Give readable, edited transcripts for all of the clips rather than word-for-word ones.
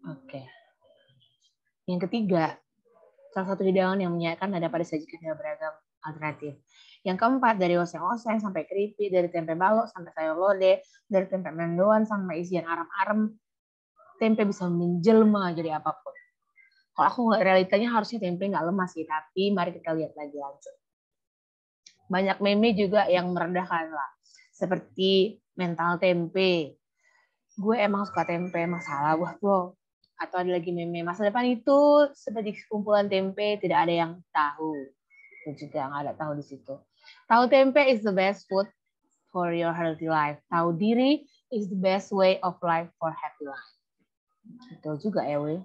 Oke. Yang ketiga, salah satu hidangan yang menyehatkan ada pada sajikan dengan beragam alternatif. Yang keempat, dari oseng-oseng sampai keripik, dari tempe balok sampai sayur lodeh, dari tempe mendoan sampai isian arem-arem, tempe bisa menjelma jadi apapun. Kalau aku nggak, realitanya harusnya tempe nggak lemas sih, tapi mari kita lihat lagi lanjut. Banyak meme juga yang merendahkan lah, seperti mental tempe. Gue emang suka tempe, masalah gue tuh. Atau ada lagi meme, masa depan itu seperti kumpulan tempe, tidak ada yang tahu. Itu juga nggak ada tahu di situ. Tahu tempe is the best food for your healthy life. Tahu diri is the best way of life for happy life. Betul juga ya, weh.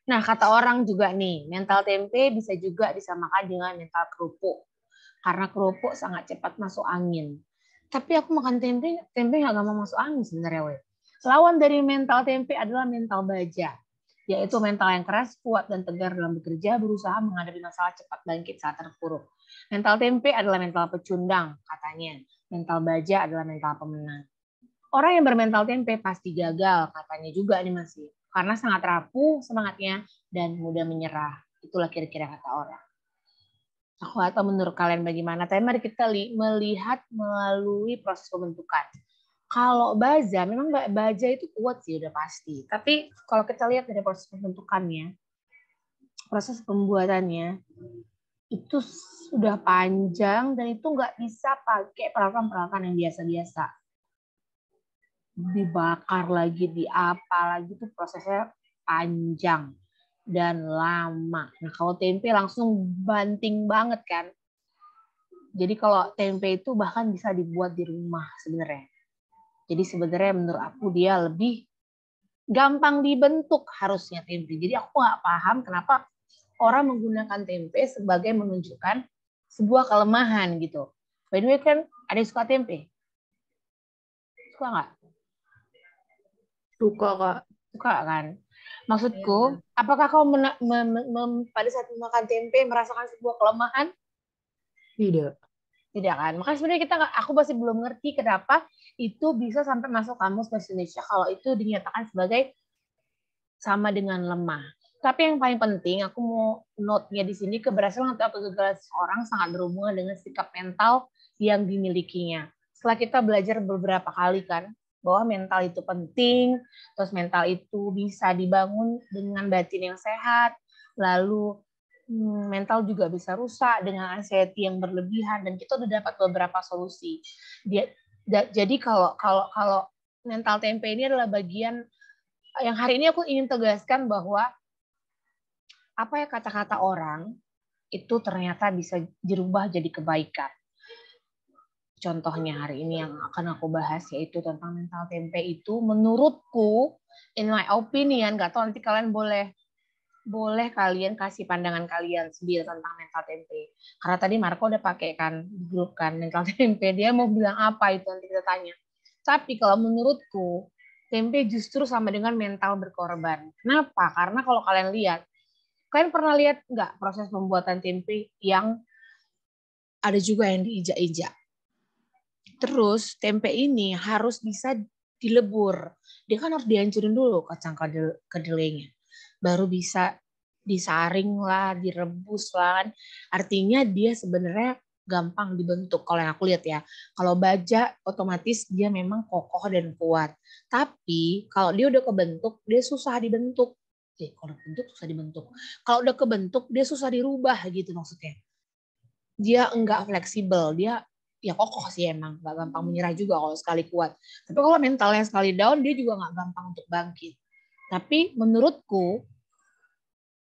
Nah, kata orang juga nih, mental tempe bisa juga disamakan dengan mental kerupuk. Karena kerupuk sangat cepat masuk angin. Tapi aku makan tempe nggak gampang masuk angin sebenarnya, weh. Lawan dari mental tempe adalah mental baja, yaitu mental yang keras, kuat, dan tegar dalam bekerja, berusaha menghadapi masalah, cepat bangkit saat terpuruk. Mental tempe adalah mental pecundang, katanya. Mental baja adalah mental pemenang. Orang yang bermental tempe pasti gagal, katanya juga nih masih. Karena sangat rapuh semangatnya dan mudah menyerah. Itulah kira-kira kata orang. Aku atau menurut kalian bagaimana? Tapi mari kita melihat melalui proses pembentukan. Kalau baja, memang baja itu kuat sih udah pasti. Tapi kalau kita lihat dari proses pembentukannya, proses pembuatannya, itu sudah panjang dan itu nggak bisa pakai peralatan-peralatan yang biasa-biasa. Dibakar lagi, diapa lagi, itu prosesnya panjang dan lama. Nah, kalau tempe langsung banting banget kan. Jadi kalau tempe itu bahkan bisa dibuat di rumah sebenarnya. Jadi sebenarnya menurut aku dia lebih gampang dibentuk harusnya tempe. Jadi aku nggak paham kenapa orang menggunakan tempe sebagai menunjukkan sebuah kelemahan gitu. By the way kan ada yang suka tempe? Suka nggak? Suka, Kak. Suka kan? Maksudku, apakah kau pada saat memakan tempe merasakan sebuah kelemahan? Tidak. Tidak kan? Makanya sebenarnya aku masih belum ngerti kenapa itu bisa sampai masuk kamus bahasa Indonesia kalau itu dinyatakan sebagai sama dengan lemah. Tapi yang paling penting, aku mau note-nya di sini, keberhasilan atau kegagalan seorang sangat berhubungan dengan sikap mental yang dimilikinya. Setelah kita belajar beberapa kali kan, bahwa mental itu penting, terus mental itu bisa dibangun dengan batin yang sehat, lalu mental juga bisa rusak dengan anxiety yang berlebihan, dan kita udah dapat beberapa solusi. Jadi kalau mental tempe ini adalah bagian yang hari ini aku ingin tegaskan bahwa apa ya kata-kata orang itu ternyata bisa dirubah jadi kebaikan. Contohnya hari ini yang akan aku bahas yaitu tentang mental tempe itu menurutku, in my opinion, nggak tahu nanti kalian boleh kalian kasih pandangan kalian sendiri tentang mental tempe. Karena tadi Marco udah pakai kan di grup kan mental tempe, dia mau bilang apa itu nanti kita tanya. Tapi kalau menurutku tempe justru sama dengan mental berkorban. Kenapa? Karena kalau kalian lihat, kalian pernah lihat nggak proses pembuatan tempe yang ada juga yang diinjak-injak. Terus tempe ini harus bisa dilebur. Dia kan harus dihancurin dulu kacang kedelainya. Baru bisa disaring lah, direbus lah. Artinya dia sebenarnya gampang dibentuk kalau yang aku lihat ya. Kalau baja otomatis dia memang kokoh dan kuat. Tapi kalau dia udah kebentuk, dia susah dibentuk. Kalau bentuk susah dibentuk. Kalau udah kebentuk, dia susah dirubah gitu maksudnya. Dia enggak fleksibel, dia ya kokoh sih emang, nggak gampang menyerah juga kalau sekali kuat. Tapi kalau mentalnya sekali down, dia juga nggak gampang untuk bangkit. Tapi menurutku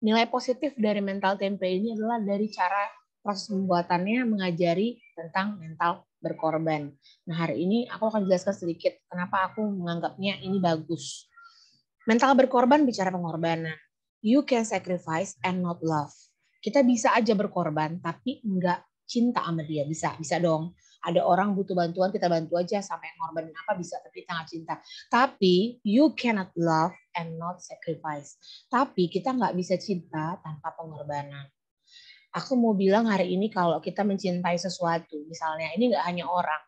nilai positif dari mental tempe ini adalah dari cara proses pembuatannya mengajari tentang mental berkorban. Nah hari ini aku akan jelaskan sedikit kenapa aku menganggapnya ini bagus. Mental berkorban bicara pengorbanan. You can sacrifice and not love. Kita bisa aja berkorban tapi nggak cinta sama dia, bisa dong. Ada orang butuh bantuan, kita bantu aja sampai ngorbanin apa bisa, tapi kita nggak cinta. Tapi you cannot love and not sacrifice. Tapi kita nggak bisa cinta tanpa pengorbanan. Aku mau bilang hari ini kalau kita mencintai sesuatu, misalnya ini nggak hanya orang,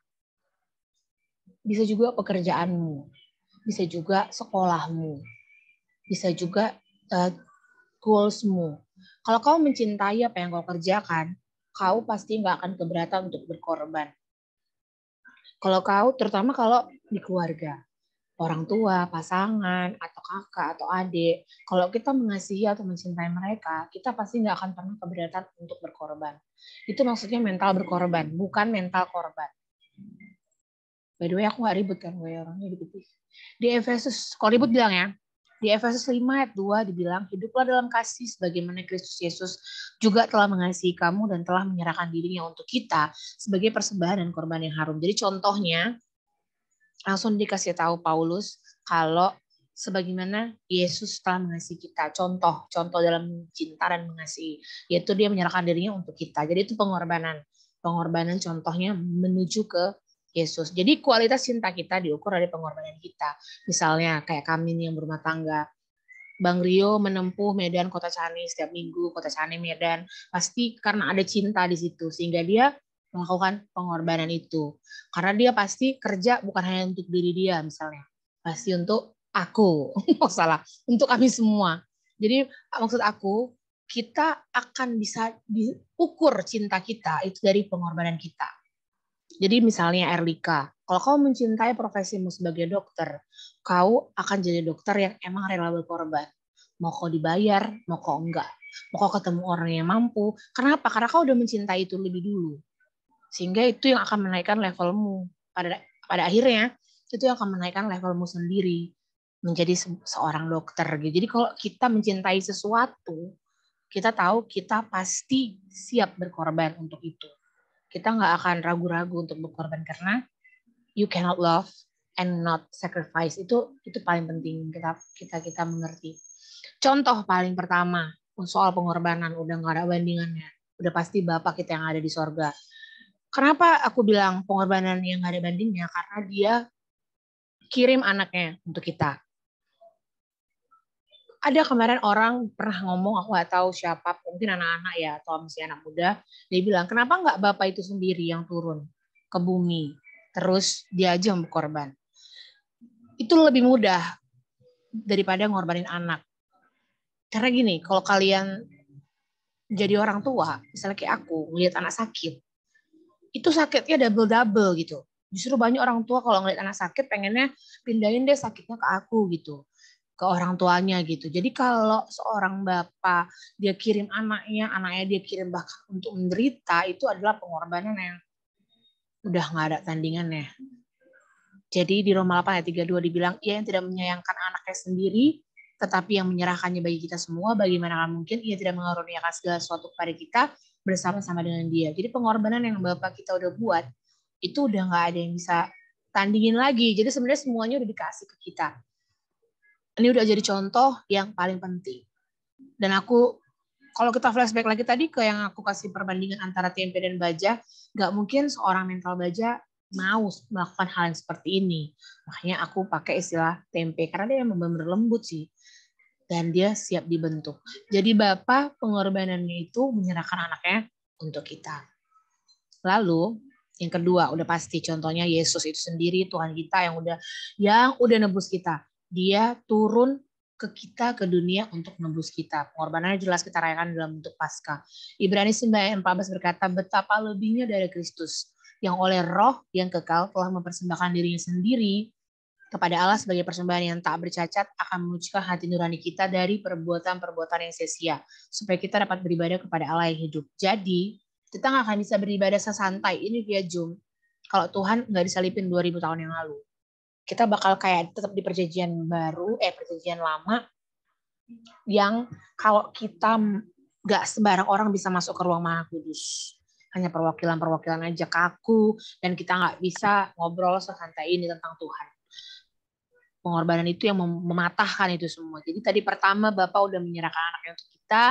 bisa juga pekerjaanmu, bisa juga sekolahmu, bisa juga goalsmu. Kalau kau mencintai apa yang kau kerjakan, kau pasti nggak akan keberatan untuk berkorban. Kalau kau, terutama kalau di keluarga, orang tua, pasangan, atau kakak, atau adik, kalau kita mengasihi atau mencintai mereka, kita pasti nggak akan pernah keberatan untuk berkorban. Itu maksudnya mental berkorban, bukan mental korban. By the way, aku nggak ribut kan, gue orangnya ribut. Di Efesus, kalau ribut bilang ya, di Efesus 5 ayat 2 dibilang, hiduplah dalam kasih sebagaimana Kristus Yesus juga telah mengasihi kamu dan telah menyerahkan dirinya untuk kita sebagai persembahan dan korban yang harum. Jadi contohnya, langsung dikasih tahu Paulus kalau sebagaimana Yesus telah mengasihi kita. Contoh dalam cinta dan mengasihi, yaitu dia menyerahkan dirinya untuk kita. Jadi itu pengorbanan. Pengorbanan contohnya menuju ke Yesus. Jadi kualitas cinta kita diukur dari pengorbanan kita. Misalnya kayak kami nih yang berumah tangga. Bang Rio menempuh Medan Kota Cani setiap minggu, Kota Cani Medan. Pasti karena ada cinta di situ. Sehingga dia melakukan pengorbanan itu. Karena dia pasti kerja bukan hanya untuk diri dia misalnya. Pasti untuk aku. Oh salah. Untuk kami semua. Jadi maksud aku, kita akan bisa diukur cinta kita itu dari pengorbanan kita. Jadi misalnya Erlika, kalau kau mencintai profesimu sebagai dokter, kau akan jadi dokter yang emang rela berkorban. Mau kau dibayar, mau kau enggak. Mau kau ketemu orang yang mampu. Kenapa? Karena kau udah mencintai itu lebih dulu. Sehingga itu yang akan menaikkan levelmu. Pada akhirnya, itu yang akan menaikkan levelmu sendiri. Menjadi seorang dokter. Jadi kalau kita mencintai sesuatu, kita tahu kita pasti siap berkorban untuk itu. Kita nggak akan ragu-ragu untuk berkorban karena you cannot love and not sacrifice. Itu paling penting kita mengerti. Contoh paling pertama soal pengorbanan udah nggak ada bandingannya. Udah pasti Bapak kita yang ada di sorga. Kenapa aku bilang pengorbanan yang nggak ada bandingnya? Karena dia kirim anaknya untuk kita. Ada kemarin orang pernah ngomong, aku nggak tahu siapa, mungkin anak-anak ya atau masih anak muda, dia bilang kenapa nggak Bapak itu sendiri yang turun ke bumi, terus dia aja yang berkorban. Itu lebih mudah daripada ngorbanin anak. Karena gini, kalau kalian jadi orang tua, misalnya kayak aku, ngeliat anak sakit, itu sakitnya double-double gitu. Justru banyak orang tua kalau ngeliat anak sakit pengennya pindahin deh sakitnya ke aku gitu. Ke orang tuanya gitu. Jadi kalau seorang bapak dia kirim anaknya dia kirim bahkan untuk menderita, itu adalah pengorbanan yang udah nggak ada tandingannya. Jadi di Roma 8 ayat 32 dibilang, ia yang tidak menyayangkan anaknya sendiri, tetapi yang menyerahkannya bagi kita semua, bagaimana mungkin ia tidak mengaruniakan segala sesuatu kepada kita bersama-sama dengan dia. Jadi pengorbanan yang bapak kita udah buat, itu udah nggak ada yang bisa tandingin lagi. Jadi sebenarnya semuanya udah dikasih ke kita. Ini udah jadi contoh yang paling penting. Dan aku, kalau kita flashback lagi tadi ke yang aku kasih perbandingan antara tempe dan baja, nggak mungkin seorang mental baja mau melakukan hal yang seperti ini. Makanya aku pakai istilah tempe, karena dia yang benar-benar lembut sih. Dan dia siap dibentuk. Jadi Bapak pengorbanannya itu menyerahkan anaknya untuk kita. Lalu, yang kedua, udah pasti contohnya Yesus itu sendiri, Tuhan kita yang udah nebus kita. Dia turun ke kita, ke dunia untuk menebus kita. Pengorbanannya jelas kita rayakan dalam bentuk Paskah. Ibrani 9:14 berkata, betapa lebihnya dari Kristus, yang oleh roh yang kekal telah mempersembahkan dirinya sendiri kepada Allah sebagai persembahan yang tak bercacat, akan menyucikan hati nurani kita dari perbuatan-perbuatan yang sia-sia, supaya kita dapat beribadah kepada Allah yang hidup. Jadi, kita nggak akan bisa beribadah sesantai ini via Zoom kalau Tuhan nggak disalipin 2000 tahun yang lalu. Kita bakal kayak tetap di perjanjian lama, yang kalau kita nggak sembarang orang bisa masuk ke ruang Maha Kudus. Hanya perwakilan-perwakilan aja kaku, dan kita nggak bisa ngobrol sesantai ini tentang Tuhan. Pengorbanan itu yang mematahkan itu semua. Jadi tadi pertama Bapak udah menyerahkan anaknya untuk kita,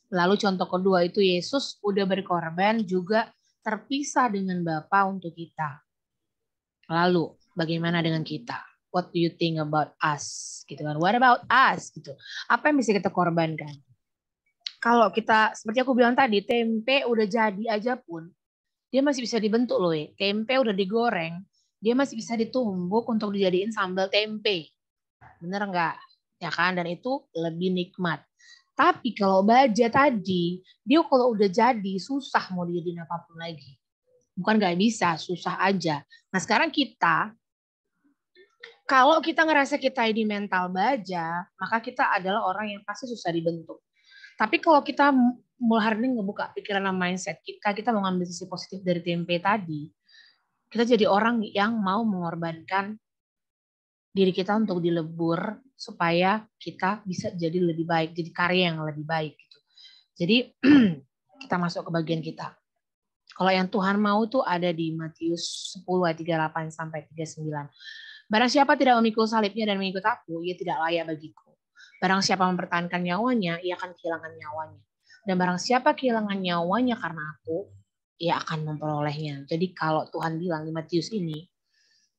lalu contoh kedua itu Yesus udah berkorban juga terpisah dengan Bapa untuk kita. Lalu bagaimana dengan kita? What do you think about us? Gitu kan? What about us? Gitu. Apa yang bisa kita korbankan? Kalau kita seperti aku bilang tadi, tempe udah jadi aja pun dia masih bisa dibentuk loh. Tempe udah digoreng, dia masih bisa ditumbuk untuk dijadiin sambal tempe. Bener nggak? ya kan? Dan itu lebih nikmat. Tapi kalau baja tadi, dia kalau udah jadi susah mau dijadiin apapun lagi. Bukan nggak bisa, susah aja. Nah sekarang kita, kalau kita ngerasa kita ini mental baja, maka kita adalah orang yang pasti susah dibentuk. Tapi kalau kita mulai hari ini ngebuka pikiran dan mindset kita mau ngambil sisi positif dari tempe tadi, kita jadi orang yang mau mengorbankan diri kita untuk dilebur supaya kita bisa jadi lebih baik, jadi karya yang lebih baik gitu. Jadi kita masuk ke bagian kita. Kalau yang Tuhan mau tuh ada di Matius 10 ayat 38 sampai 39. Barang siapa tidak memikul salibnya dan mengikut aku, ia tidak layak bagiku. Barang siapa mempertahankan nyawanya, ia akan kehilangan nyawanya. Dan barang siapa kehilangan nyawanya karena aku, ia akan memperolehnya. Jadi kalau Tuhan bilang di Matius ini,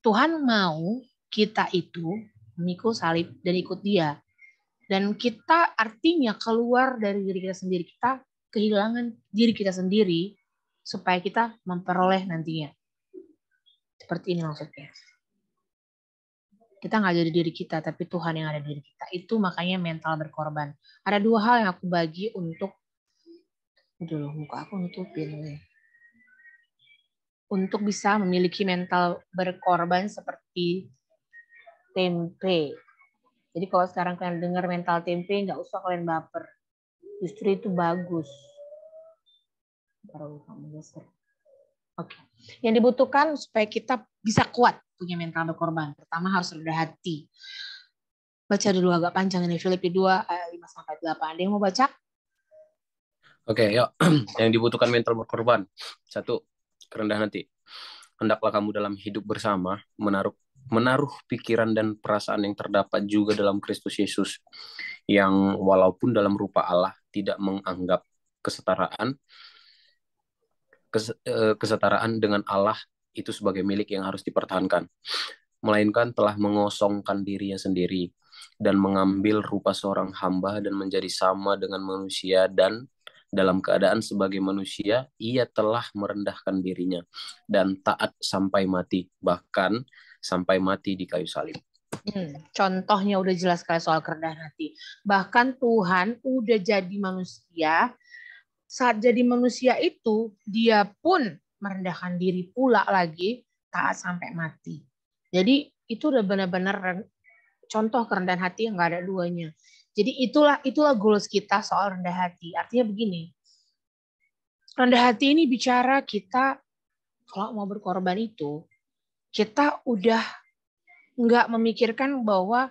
Tuhan mau kita itu memikul salib dan ikut dia. Dan kita artinya keluar dari diri kita sendiri. Kita kehilangan diri kita sendiri supaya kita memperoleh nantinya. Seperti ini maksudnya. Kita nggak jadi diri kita, tapi Tuhan yang ada di diri kita. Itu makanya mental berkorban. Ada dua hal yang aku bagi untuk, muka aku nutupin. Untuk bisa memiliki mental berkorban seperti tempe. Jadi kalau sekarang kalian dengar mental tempe, nggak usah kalian baper. Justru itu bagus. Oke. Yang dibutuhkan supaya kita bisa kuat punya mental berkorban. Pertama harus rendah hati. Baca dulu agak panjang ini, Filipi 2 ayat 5-8. Ada yang mau baca? Oke, yuk. Yang dibutuhkan mental berkorban. 1, kerendahan hati. Hendaklah kamu dalam hidup bersama menaruh pikiran dan perasaan yang terdapat juga dalam Kristus Yesus, yang walaupun dalam rupa Allah tidak menganggap kesetaraan dengan Allah itu sebagai milik yang harus dipertahankan, melainkan telah mengosongkan dirinya sendiri dan mengambil rupa seorang hamba dan menjadi sama dengan manusia, dan dalam keadaan sebagai manusia ia telah merendahkan dirinya dan taat sampai mati, bahkan sampai mati di kayu salib. Contohnya udah jelas sekali soal kerendahan hati. Bahkan Tuhan udah jadi manusia. Saat jadi manusia itu, dia pun merendahkan diri pula lagi, taat sampai mati. Jadi itu udah benar-benar contoh kerendahan hati yang nggak ada duanya. Jadi itulah goals kita soal rendah hati. Artinya begini, rendah hati ini bicara kita kalau mau berkorban itu, kita udah nggak memikirkan bahwa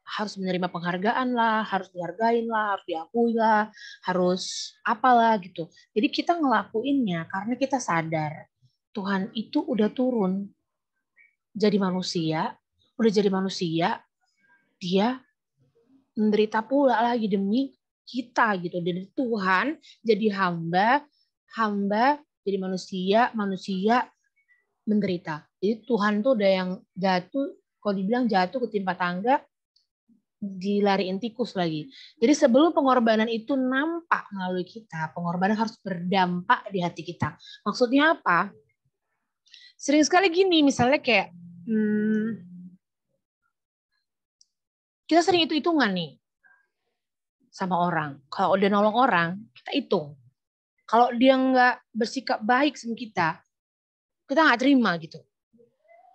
harus menerima penghargaan lah, harus dihargain lah, harus diakui lah, harus apalah gitu. Jadi kita ngelakuinnya karena kita sadar Tuhan itu udah turun jadi manusia, dia menderita pula lagi demi kita gitu. Dari Tuhan jadi hamba jadi manusia menderita. Jadi Tuhan tuh udah yang jatuh, kalau dibilang jatuh ketimpa tangga, dilariin tikus lagi. Jadi sebelum pengorbanan itu nampak melalui kita, pengorbanan harus berdampak di hati kita. Maksudnya apa? Sering sekali gini, misalnya kayak kita sering hitung-hitungan nih sama orang. Kalau udah nolong orang, kita hitung. Kalau dia nggak bersikap baik sama kita nggak terima gitu.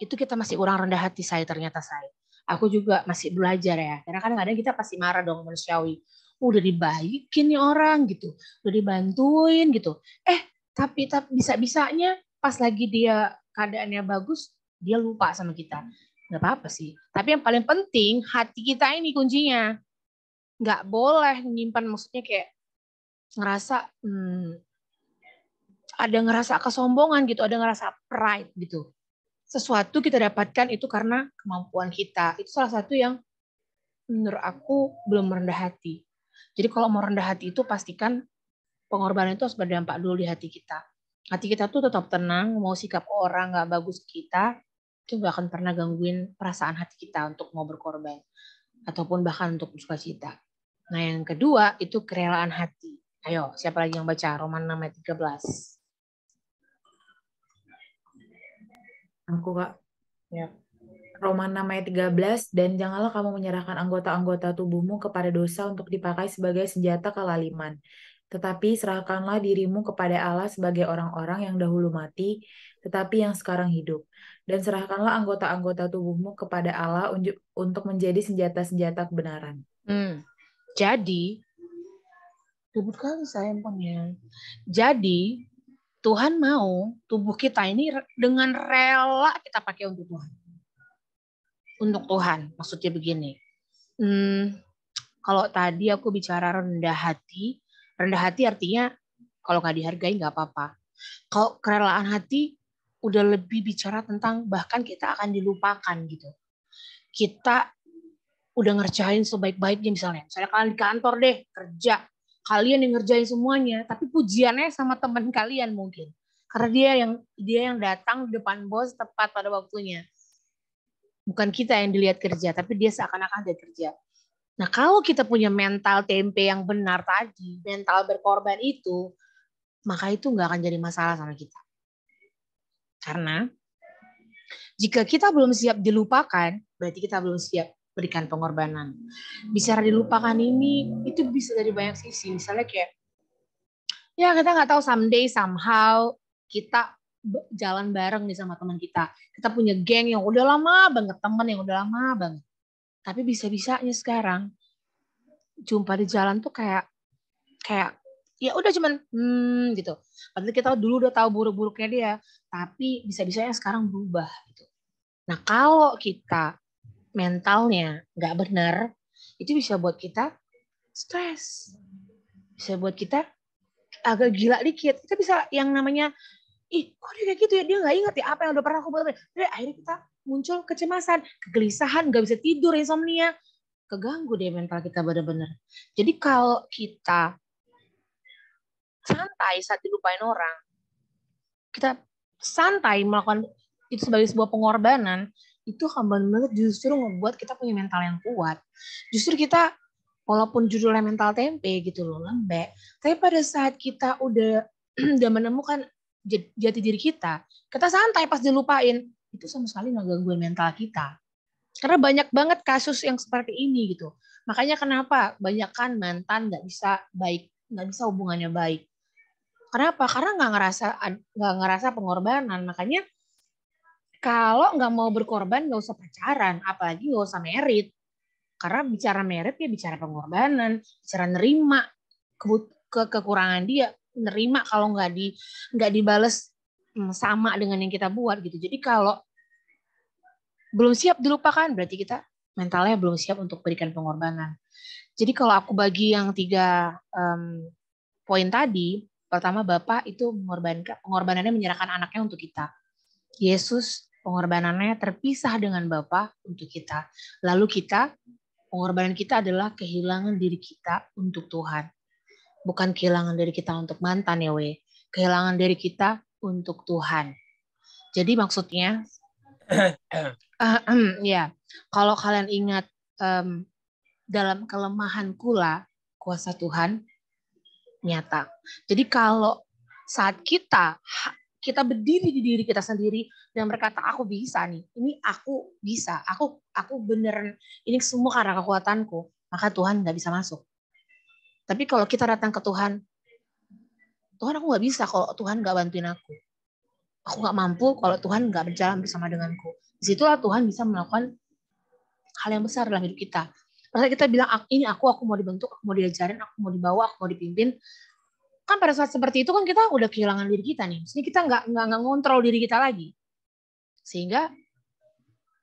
Itu kita masih kurang rendah hati ternyata saya. Aku juga masih belajar ya. Karena kadang-kadang kita pasti marah dong manusiawi. Udah dibaikin nih orang gitu. Udah dibantuin gitu. Tapi bisa-bisanya pas lagi dia keadaannya bagus, dia lupa sama kita. Nggak apa-apa sih. Tapi yang paling penting, hati kita ini kuncinya. Nggak boleh menyimpan, maksudnya kayak ngerasa ada ngerasa kesombongan gitu, ada ngerasa pride gitu. Sesuatu kita dapatkan itu karena kemampuan kita. Itu salah satu yang menurut aku belum merendah hati. Jadi kalau mau rendah hati itu pastikan pengorbanan itu harus berdampak dulu di hati kita. Hati kita tuh tetap tenang, mau sikap orang nggak bagus kita, itu nggak akan pernah gangguin perasaan hati kita untuk mau berkorban. Ataupun bahkan untuk sukacita. Nah yang kedua itu kerelaan hati. Ayo, siapa lagi yang baca Roma 6 ayat 13? Aku, Kak. Ya. Roma 6 ayat 13, dan janganlah kamu menyerahkan anggota-anggota tubuhmu kepada dosa untuk dipakai sebagai senjata kelaliman. Tetapi serahkanlah dirimu kepada Allah sebagai orang-orang yang dahulu mati, tetapi yang sekarang hidup. Dan serahkanlah anggota-anggota tubuhmu kepada Allah untuk menjadi senjata-senjata kebenaran. Jadi, ribut kali saya handphonenya. Jadi, Tuhan mau tubuh kita ini dengan rela kita pakai untuk Tuhan. Untuk Tuhan, maksudnya begini. Kalau tadi aku bicara rendah hati artinya kalau nggak dihargai nggak apa-apa. Kalau kerelaan hati udah lebih bicara tentang bahkan kita akan dilupakan gitu. Kita udah ngerjain sebaik-baiknya misalnya kalian di kantor deh kerja, kalian yang ngerjain semuanya, tapi pujiannya sama teman kalian mungkin karena dia yang datang di depan bos tepat pada waktunya. Bukan kita yang dilihat kerja, tapi dia seakan-akan dia kerja. Nah, kalau kita punya mental tempe yang benar tadi, mental berkorban itu, maka itu nggak akan jadi masalah sama kita. Karena jika kita belum siap dilupakan, berarti kita belum siap berikan pengorbanan. Bicara dilupakan ini, itu bisa dari banyak sisi. Misalnya kayak, ya kita nggak tahu someday, somehow, kita jalan bareng nih sama teman kita. Kita punya geng yang udah lama banget, teman yang udah lama banget. Tapi bisa-bisanya sekarang jumpa di jalan tuh kayak ya udah cuman gitu. Padahal kita dulu udah tahu buruk-buruknya dia, tapi bisa-bisanya sekarang berubah gitu. Nah, kalau kita mentalnya nggak benar, itu bisa buat kita stres. Bisa buat kita agak gila dikit. Kita bisa yang namanya kok dia kayak gitu ya, dia nggak ingat ya apa yang udah pernah aku buat. Akhirnya kita muncul kecemasan, kegelisahan, nggak bisa tidur, insomnia, keganggu deh mental kita benar-benar. Jadi kalau kita santai saat dilupain orang, kita santai melakukan itu sebagai sebuah pengorbanan, itu akan benar-benar justru membuat kita punya mental yang kuat. Justru kita walaupun judulnya mental tempe gitu loh, lembek, tapi pada saat kita udah menemukan jati diri kita santai pas dilupain, itu sama sekali nggak gangguin mental kita. Karena banyak banget kasus yang seperti ini gitu. Makanya kenapa banyak kan mantan nggak bisa hubungannya baik. Kenapa? Karena nggak ngerasa pengorbanan. Makanya kalau nggak mau berkorban nggak usah pacaran, apalagi nggak usah merit. Karena bicara merit ya bicara pengorbanan, bicara nerima kekurangan dia, nerima kalau nggak dibales sama dengan yang kita buat gitu. Jadi kalau belum siap dilupakan, berarti kita mentalnya belum siap untuk berikan pengorbanan. Jadi kalau aku bagi yang 3 poin tadi, pertama Bapak itu pengorbanannya menyerahkan anaknya untuk kita. Yesus pengorbanannya terpisah dengan Bapa untuk kita. Lalu pengorbanan kita adalah kehilangan diri kita untuk Tuhan. Bukan kehilangan diri kita untuk mantan ya weh. Kehilangan diri kita untuk Tuhan. Jadi maksudnya, ya, kalau kalian ingat dalam kelemahan kula, kuasa Tuhan nyata. Jadi kalau saat kita berdiri di diri kita sendiri dan berkata aku bisa nih, ini aku bisa, aku beneran ini semua karena kekuatanku, maka Tuhan nggak bisa masuk. Tapi kalau kita datang ke Tuhan aku nggak bisa kalau Tuhan nggak bantuin aku nggak mampu kalau Tuhan nggak berjalan bersama denganku. Disitulah Tuhan bisa melakukan hal yang besar dalam hidup kita. Pada kita bilang ini aku mau dibentuk, aku mau diajarin, aku mau dibawa, aku mau dipimpin. Kan pada saat seperti itu kan kita udah kehilangan diri kita nih. Maksudnya kita nggak ngontrol diri kita lagi. Sehingga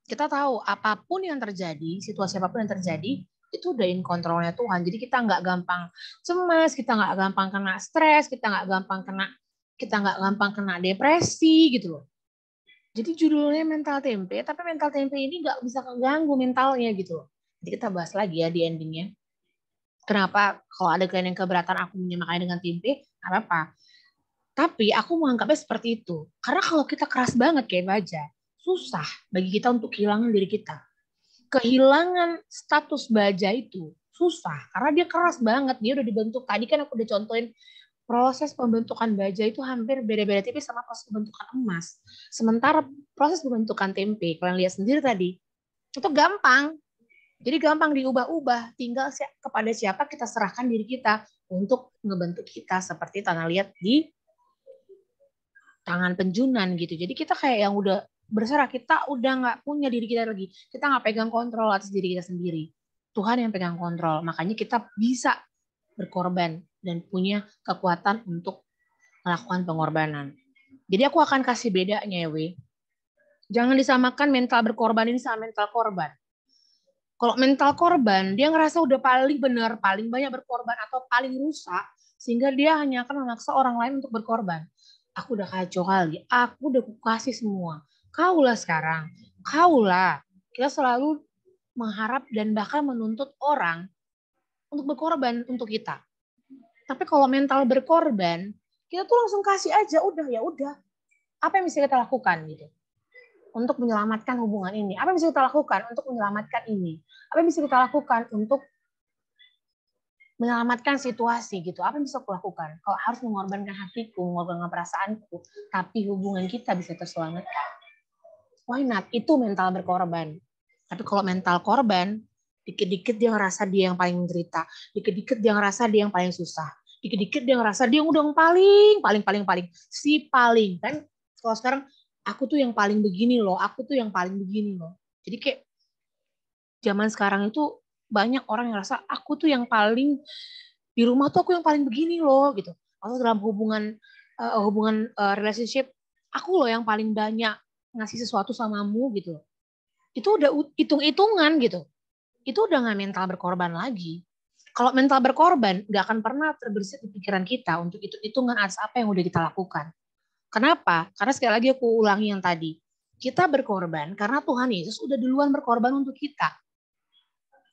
kita tahu apapun yang terjadi, situasi apapun yang terjadi, itu udah in kontrolnya Tuhan. Jadi kita nggak gampang cemas, kita nggak gampang kena stres, kita nggak gampang kena depresi gitu loh. Jadi judulnya mental tempe, tapi mental tempe ini nggak bisa keganggu mentalnya gitu loh. Jadi kita bahas lagi ya di endingnya. Kenapa kalau ada kalian yang keberatan aku menyamakan dengan tempe, apa-apa. Tapi aku menganggapnya seperti itu. Karena kalau kita keras banget kayak baja, susah bagi kita untuk kehilangan diri kita. Kehilangan status baja itu susah karena dia keras banget, dia udah dibentuk. Tadi kan aku udah contohin proses pembentukan baja itu hampir beda-beda tipis sama proses pembentukan emas. Sementara proses pembentukan tempe, kalian lihat sendiri tadi, Itu gampang. Jadi gampang diubah-ubah. Tinggal kepada siapa kita serahkan diri kita untuk ngebentuk kita seperti Tanah liat di tangan penjunan gitu. Jadi kita kayak yang udah berserah, kita udah nggak punya diri kita lagi. Kita nggak pegang kontrol atas diri kita sendiri. Tuhan yang pegang kontrol. Makanya kita bisa berkorban dan punya kekuatan untuk melakukan pengorbanan. Jadi aku akan kasih bedanya ya, We. Jangan disamakan mental berkorban ini sama mental korban. Kalau mental korban, dia ngerasa udah paling benar, paling banyak berkorban atau paling rusak, sehingga dia hanya akan memaksa orang lain untuk berkorban. Aku udah kacau kali, aku udah kasih semua. Kaulah sekarang, kaulah. Kita selalu mengharap dan bahkan menuntut orang untuk berkorban untuk kita. Tapi kalau mental berkorban, kita tuh langsung kasih aja, udah ya udah. Apa yang bisa kita lakukan gitu? Untuk menyelamatkan hubungan ini. Apa yang bisa kita lakukan untuk menyelamatkan ini? Apa yang bisa kita lakukan untuk menyelamatkan situasi gitu? Apa yang bisa aku lakukan? Kalau harus mengorbankan hatiku, mengorbankan perasaanku, tapi hubungan kita bisa terselamatkan. Why not? Itu mental berkorban. Tapi kalau mental korban, dikit-dikit dia ngerasa dia yang paling menderita, dikit-dikit dia ngerasa dia yang paling susah, dikit-dikit dia ngerasa dia udah yang paling si paling kan. Kalau sekarang aku tuh yang paling begini loh, aku tuh yang paling begini loh. Jadi kayak zaman sekarang itu banyak orang yang rasa aku tuh yang paling di rumah tuh aku yang paling begini loh gitu. Atau dalam hubungan relationship aku loh yang paling banyak ngasih sesuatu samamu gitu. Itu udah hitung-hitungan gitu. Itu udah nggak mental berkorban lagi. Kalau mental berkorban nggak akan pernah terbersit di pikiran kita untuk hitung-hitungan atas apa yang udah kita lakukan. Kenapa? Karena sekali lagi aku ulangi yang tadi. Kita berkorban karena Tuhan Yesus udah duluan berkorban untuk kita.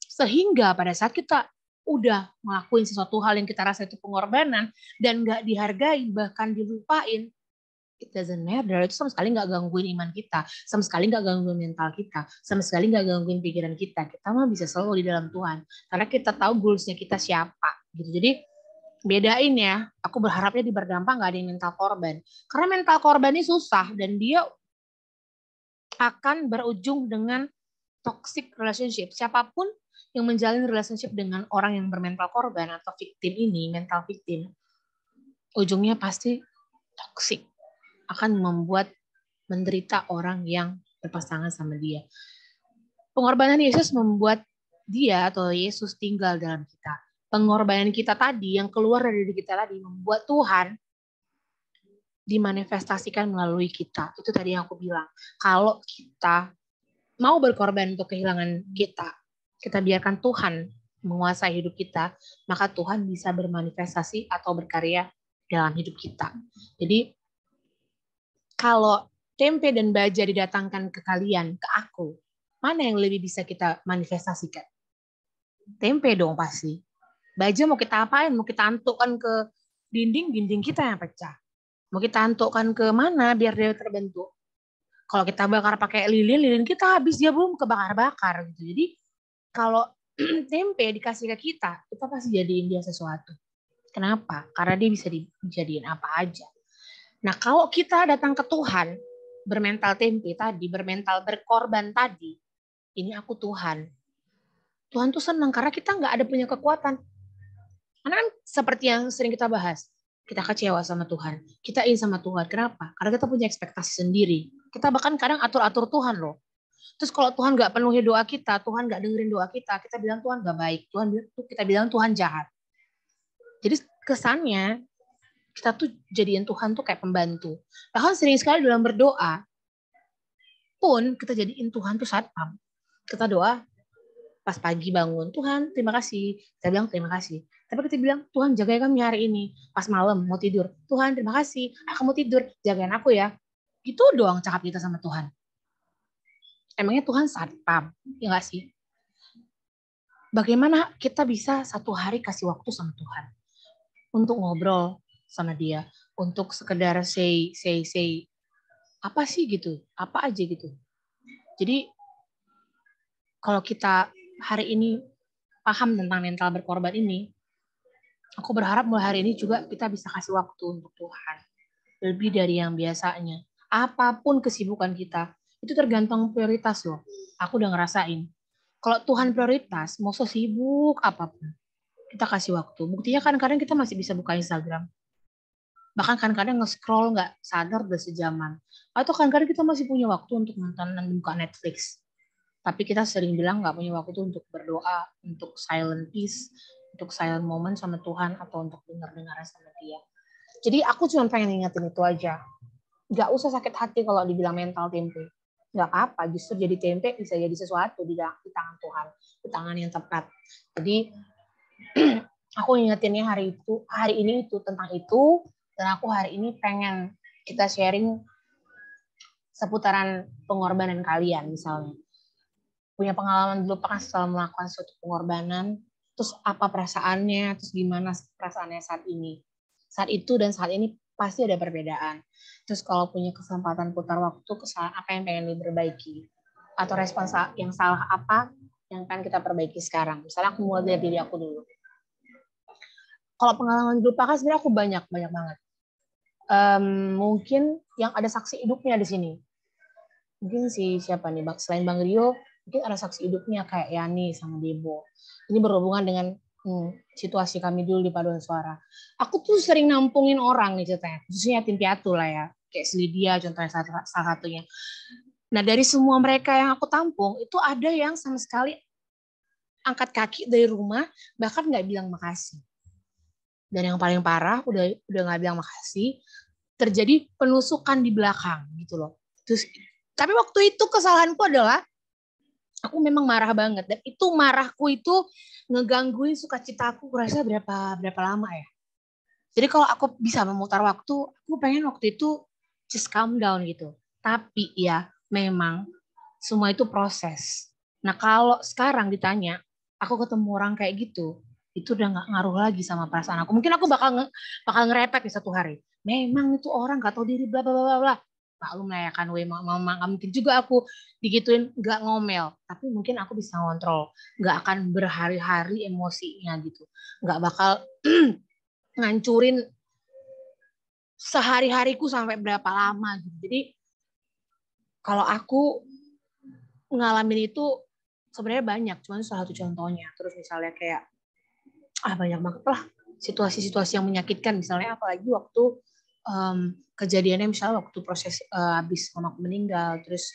Sehingga pada saat kita udah ngelakuin sesuatu hal yang kita rasa itu pengorbanan dan nggak dihargai, bahkan dilupain, it doesn't matter. Itu sama sekali nggak gangguin iman kita, sama sekali nggak gangguin mental kita, sama sekali nggak gangguin pikiran kita. Kita mah bisa selalu di dalam Tuhan. Karena kita tahu goalsnya kita siapa. Gitu. Jadi bedain ya, aku berharapnya di berdampak nggak ada yang mental korban. Karena mental korban ini susah dan dia akan berujung dengan toxic relationship. Siapapun yang menjalin relationship dengan orang yang bermental korban atau victim ini, mental victim, ujungnya pasti toxic. Akan membuat menderita orang yang berpasangan sama dia. Pengorbanan Yesus membuat dia atau Yesus tinggal dalam kita. Pengorbanan kita tadi yang keluar dari diri kita tadi membuat Tuhan dimanifestasikan melalui kita. Itu tadi yang aku bilang. Kalau kita mau berkorban untuk kehilangan kita biarkan Tuhan menguasai hidup kita, maka Tuhan bisa bermanifestasi atau berkarya dalam hidup kita. Jadi kalau tempe dan baja didatangkan ke kalian, ke aku, mana yang lebih bisa kita manifestasikan? Tempe dong pasti. Baja mau kita apain? Mau kita antukkan ke dinding kita yang pecah. Mau kita antukkan ke mana biar dia terbentuk? Kalau kita bakar pakai lilin kita habis, dia belum kebakar-bakar gitu. Jadi kalau tempe dikasih ke kita pasti jadiin dia sesuatu. Kenapa? Karena dia bisa dijadiin apa aja. Nah, kalau kita datang ke Tuhan, bermental tempe tadi, bermental berkorban tadi, ini aku Tuhan. Tuhan tuh senang karena kita nggak ada punya kekuatan. Karena kan seperti yang sering kita bahas, kita kecewa sama Tuhan, kita ingin sama Tuhan. Kenapa? Karena kita punya ekspektasi sendiri. Kita bahkan kadang atur-atur Tuhan loh. Terus kalau Tuhan nggak penuhi doa kita, Tuhan nggak dengerin doa kita bilang Tuhan nggak baik, kita bilang Tuhan jahat. Jadi kesannya kita tuh jadiin Tuhan tuh kayak pembantu. Bahkan sering sekali dalam berdoa pun kita jadiin Tuhan tuh satpam. Kita doa pas pagi bangun, Tuhan terima kasih. Kita bilang terima kasih. Tapi kita bilang, Tuhan jagain kami hari ini. Pas malam mau tidur, Tuhan terima kasih. Aku mau tidur, jagain aku ya. Itu doang cakap kita sama Tuhan. Emangnya Tuhan satpam? Ya nggak sih? Bagaimana kita bisa satu hari kasih waktu sama Tuhan? Untuk ngobrol sama dia. Untuk sekedar say apa sih gitu? Apa aja gitu. Jadi kalau kita hari ini paham tentang mental berkorban ini, aku berharap mulai hari ini juga kita bisa kasih waktu untuk Tuhan. Lebih dari yang biasanya. Apapun kesibukan kita Itu tergantung prioritas loh. Aku udah ngerasain. Kalau Tuhan prioritas, mau sesibuk apapun, kita kasih waktu. Buktinya kadang-kadang kita masih bisa buka Instagram. Bahkan kadang-kadang nge-scroll nggak sadar udah sejaman. Atau kadang-kadang kita masih punya waktu untuk nonton dan buka Netflix. Tapi kita sering bilang nggak punya waktu untuk berdoa, untuk silent peace, untuk silent moment sama Tuhan, atau untuk dengar-dengar sama dia. Jadi aku cuma pengen ingetin itu aja. Nggak usah sakit hati kalau dibilang mental tempe. Nggak apa-apa, justru jadi tempe bisa jadi sesuatu di tangan Tuhan, di tangan yang tepat. Jadi aku ingetinnya hari ini itu tentang itu, dan aku hari ini pengen kita sharing seputaran pengorbanan kalian misalnya. Punya pengalaman dulu pernah setelah melakukan suatu pengorbanan, terus apa perasaannya, terus gimana perasaannya saat ini. Saat itu dan saat ini pasti ada perbedaan. Terus kalau punya kesempatan putar waktu, kesalahan apa yang pengen diperbaiki? Atau respons yang salah apa yang akan kita perbaiki sekarang? Misalnya aku mulai dari diri aku dulu. Kalau pengalaman dulu pakai sebenarnya aku banyak banget. Mungkin yang ada saksi hidupnya di sini. Mungkin siapa nih, selain Bang Rio, mungkin ada saksi hidupnya kayak Yani sama Debo. Ini berhubungan dengan situasi kami dulu di Paduan Suara. Aku tuh sering nampungin orang nih ceritanya, khususnya yatim piatu lah ya, kayak Slidia contohnya salah satunya. Nah dari semua mereka yang aku tampung, itu ada yang sama sekali angkat kaki dari rumah, bahkan nggak bilang makasih. Dan yang paling parah, udah nggak bilang makasih, terjadi penusukan di belakang gitu loh. Terus, tapi waktu itu kesalahanku adalah aku memang marah banget, dan itu marahku itu ngegangguin sukacita aku kurasa berapa lama ya. Jadi kalau aku bisa memutar waktu, aku pengen waktu itu just calm down gitu. Tapi ya memang semua itu proses. Nah kalau sekarang ditanya, aku ketemu orang kayak gitu, itu udah nggak ngaruh lagi sama perasaan aku. Mungkin aku bakal ngerepet di satu hari. Memang itu orang nggak tahu diri, bla bla bla bla. Maklum lah ya kan, mama nggak mungkin juga aku digituin nggak ngomel. Tapi mungkin aku bisa ngontrol, nggak akan berhari-hari emosinya gitu, nggak bakal ngancurin sehari-hariku sampai berapa lama gitu. Jadi kalau aku ngalamin itu sebenarnya banyak, cuman salah satu contohnya. Terus misalnya kayak banyak banget lah situasi-situasi yang menyakitkan, misalnya apalagi waktu kejadiannya misalnya waktu proses habis mamaku meninggal, terus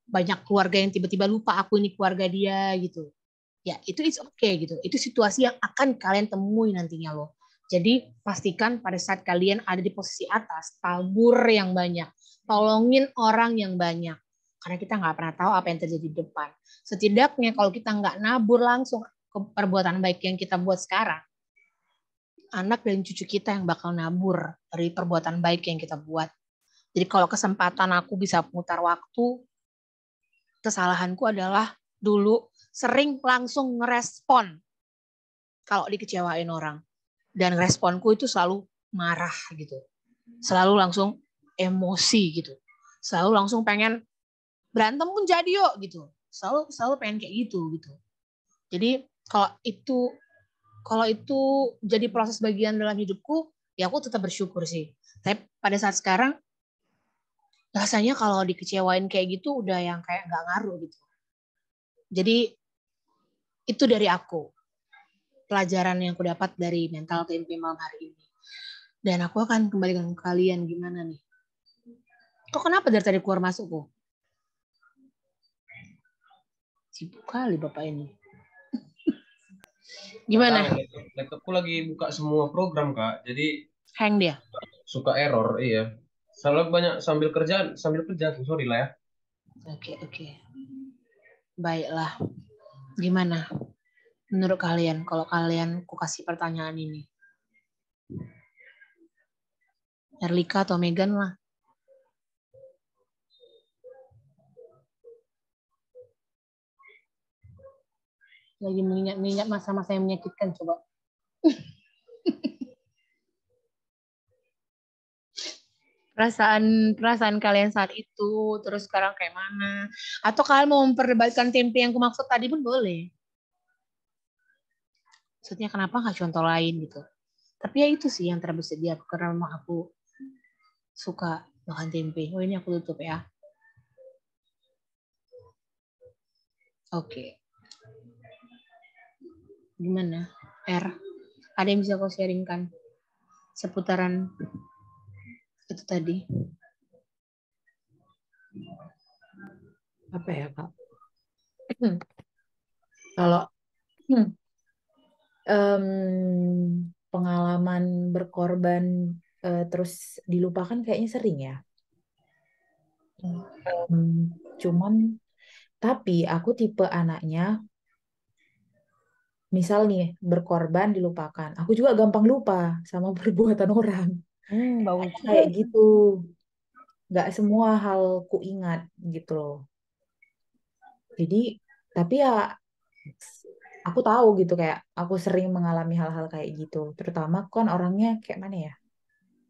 banyak keluarga yang tiba-tiba lupa aku ini keluarga dia gitu. Ya itu it's okay gitu. Itu situasi yang akan kalian temui nantinya loh. Jadi pastikan pada saat kalian ada di posisi atas, tabur yang banyak, tolongin orang yang banyak. Karena kita nggak pernah tahu apa yang terjadi di depan. Setidaknya kalau kita nggak nabur langsung ke perbuatan baik yang kita buat sekarang, anak dan cucu kita yang bakal nabur dari perbuatan baik yang kita buat. Jadi kalau kesempatan aku bisa putar waktu, kesalahanku adalah dulu sering langsung ngerespon kalau dikecewain orang. Dan responku itu selalu marah gitu. Selalu langsung emosi gitu. Selalu langsung pengen berantem pun jadi yuk gitu. Selalu pengen kayak gitu. Jadi kalau itu jadi proses bagian dalam hidupku, ya aku tetap bersyukur sih. Tapi pada saat sekarang rasanya kalau dikecewain kayak gitu udah yang kayak nggak ngaruh gitu. Jadi itu dari aku, pelajaran yang aku dapat dari mental TMP malam hari ini. Dan aku akan kembalikan ke kalian gimana nih. Kok kenapa dari tadi keluar masuk kok? Sibuk kali Bapak ini. Gimana? Laptopku lagi buka semua program, Kak. Jadi Hang dia. suka error, iya. Soalnya banyak sambil kerja, sorry lah ya. Oke. Baiklah. Gimana? Menurut kalian, kalau kalian ku kasih pertanyaan ini. Erlika atau Megan lah. Lagi mengingat masa-masa yang menyakitkan, coba. Perasaan kalian saat itu, terus sekarang kayak mana? Atau kalian mau memperdebatkan tempe yang kumaksud tadi pun boleh. Maksudnya kenapa nggak contoh lain gitu. Tapi ya itu sih yang terbesit di aku, karena memang aku suka makan tempe. Oh ini aku tutup ya. Oke. Gimana? Ada yang bisa kau sharingkan seputaran itu tadi? Apa ya, Kak? Kalau pengalaman berkorban terus dilupakan kayaknya sering ya. Cuman tapi aku tipe anaknya, misal nih berkorban dilupakan. Aku juga gampang lupa sama perbuatan orang. Bagus Kayak juga. gitu. Nggak semua hal ku ingat gitu loh. Jadi, tapi ya aku tahu gitu kayak aku sering mengalami hal-hal kayak gitu. Terutama kan orangnya kayak mana ya?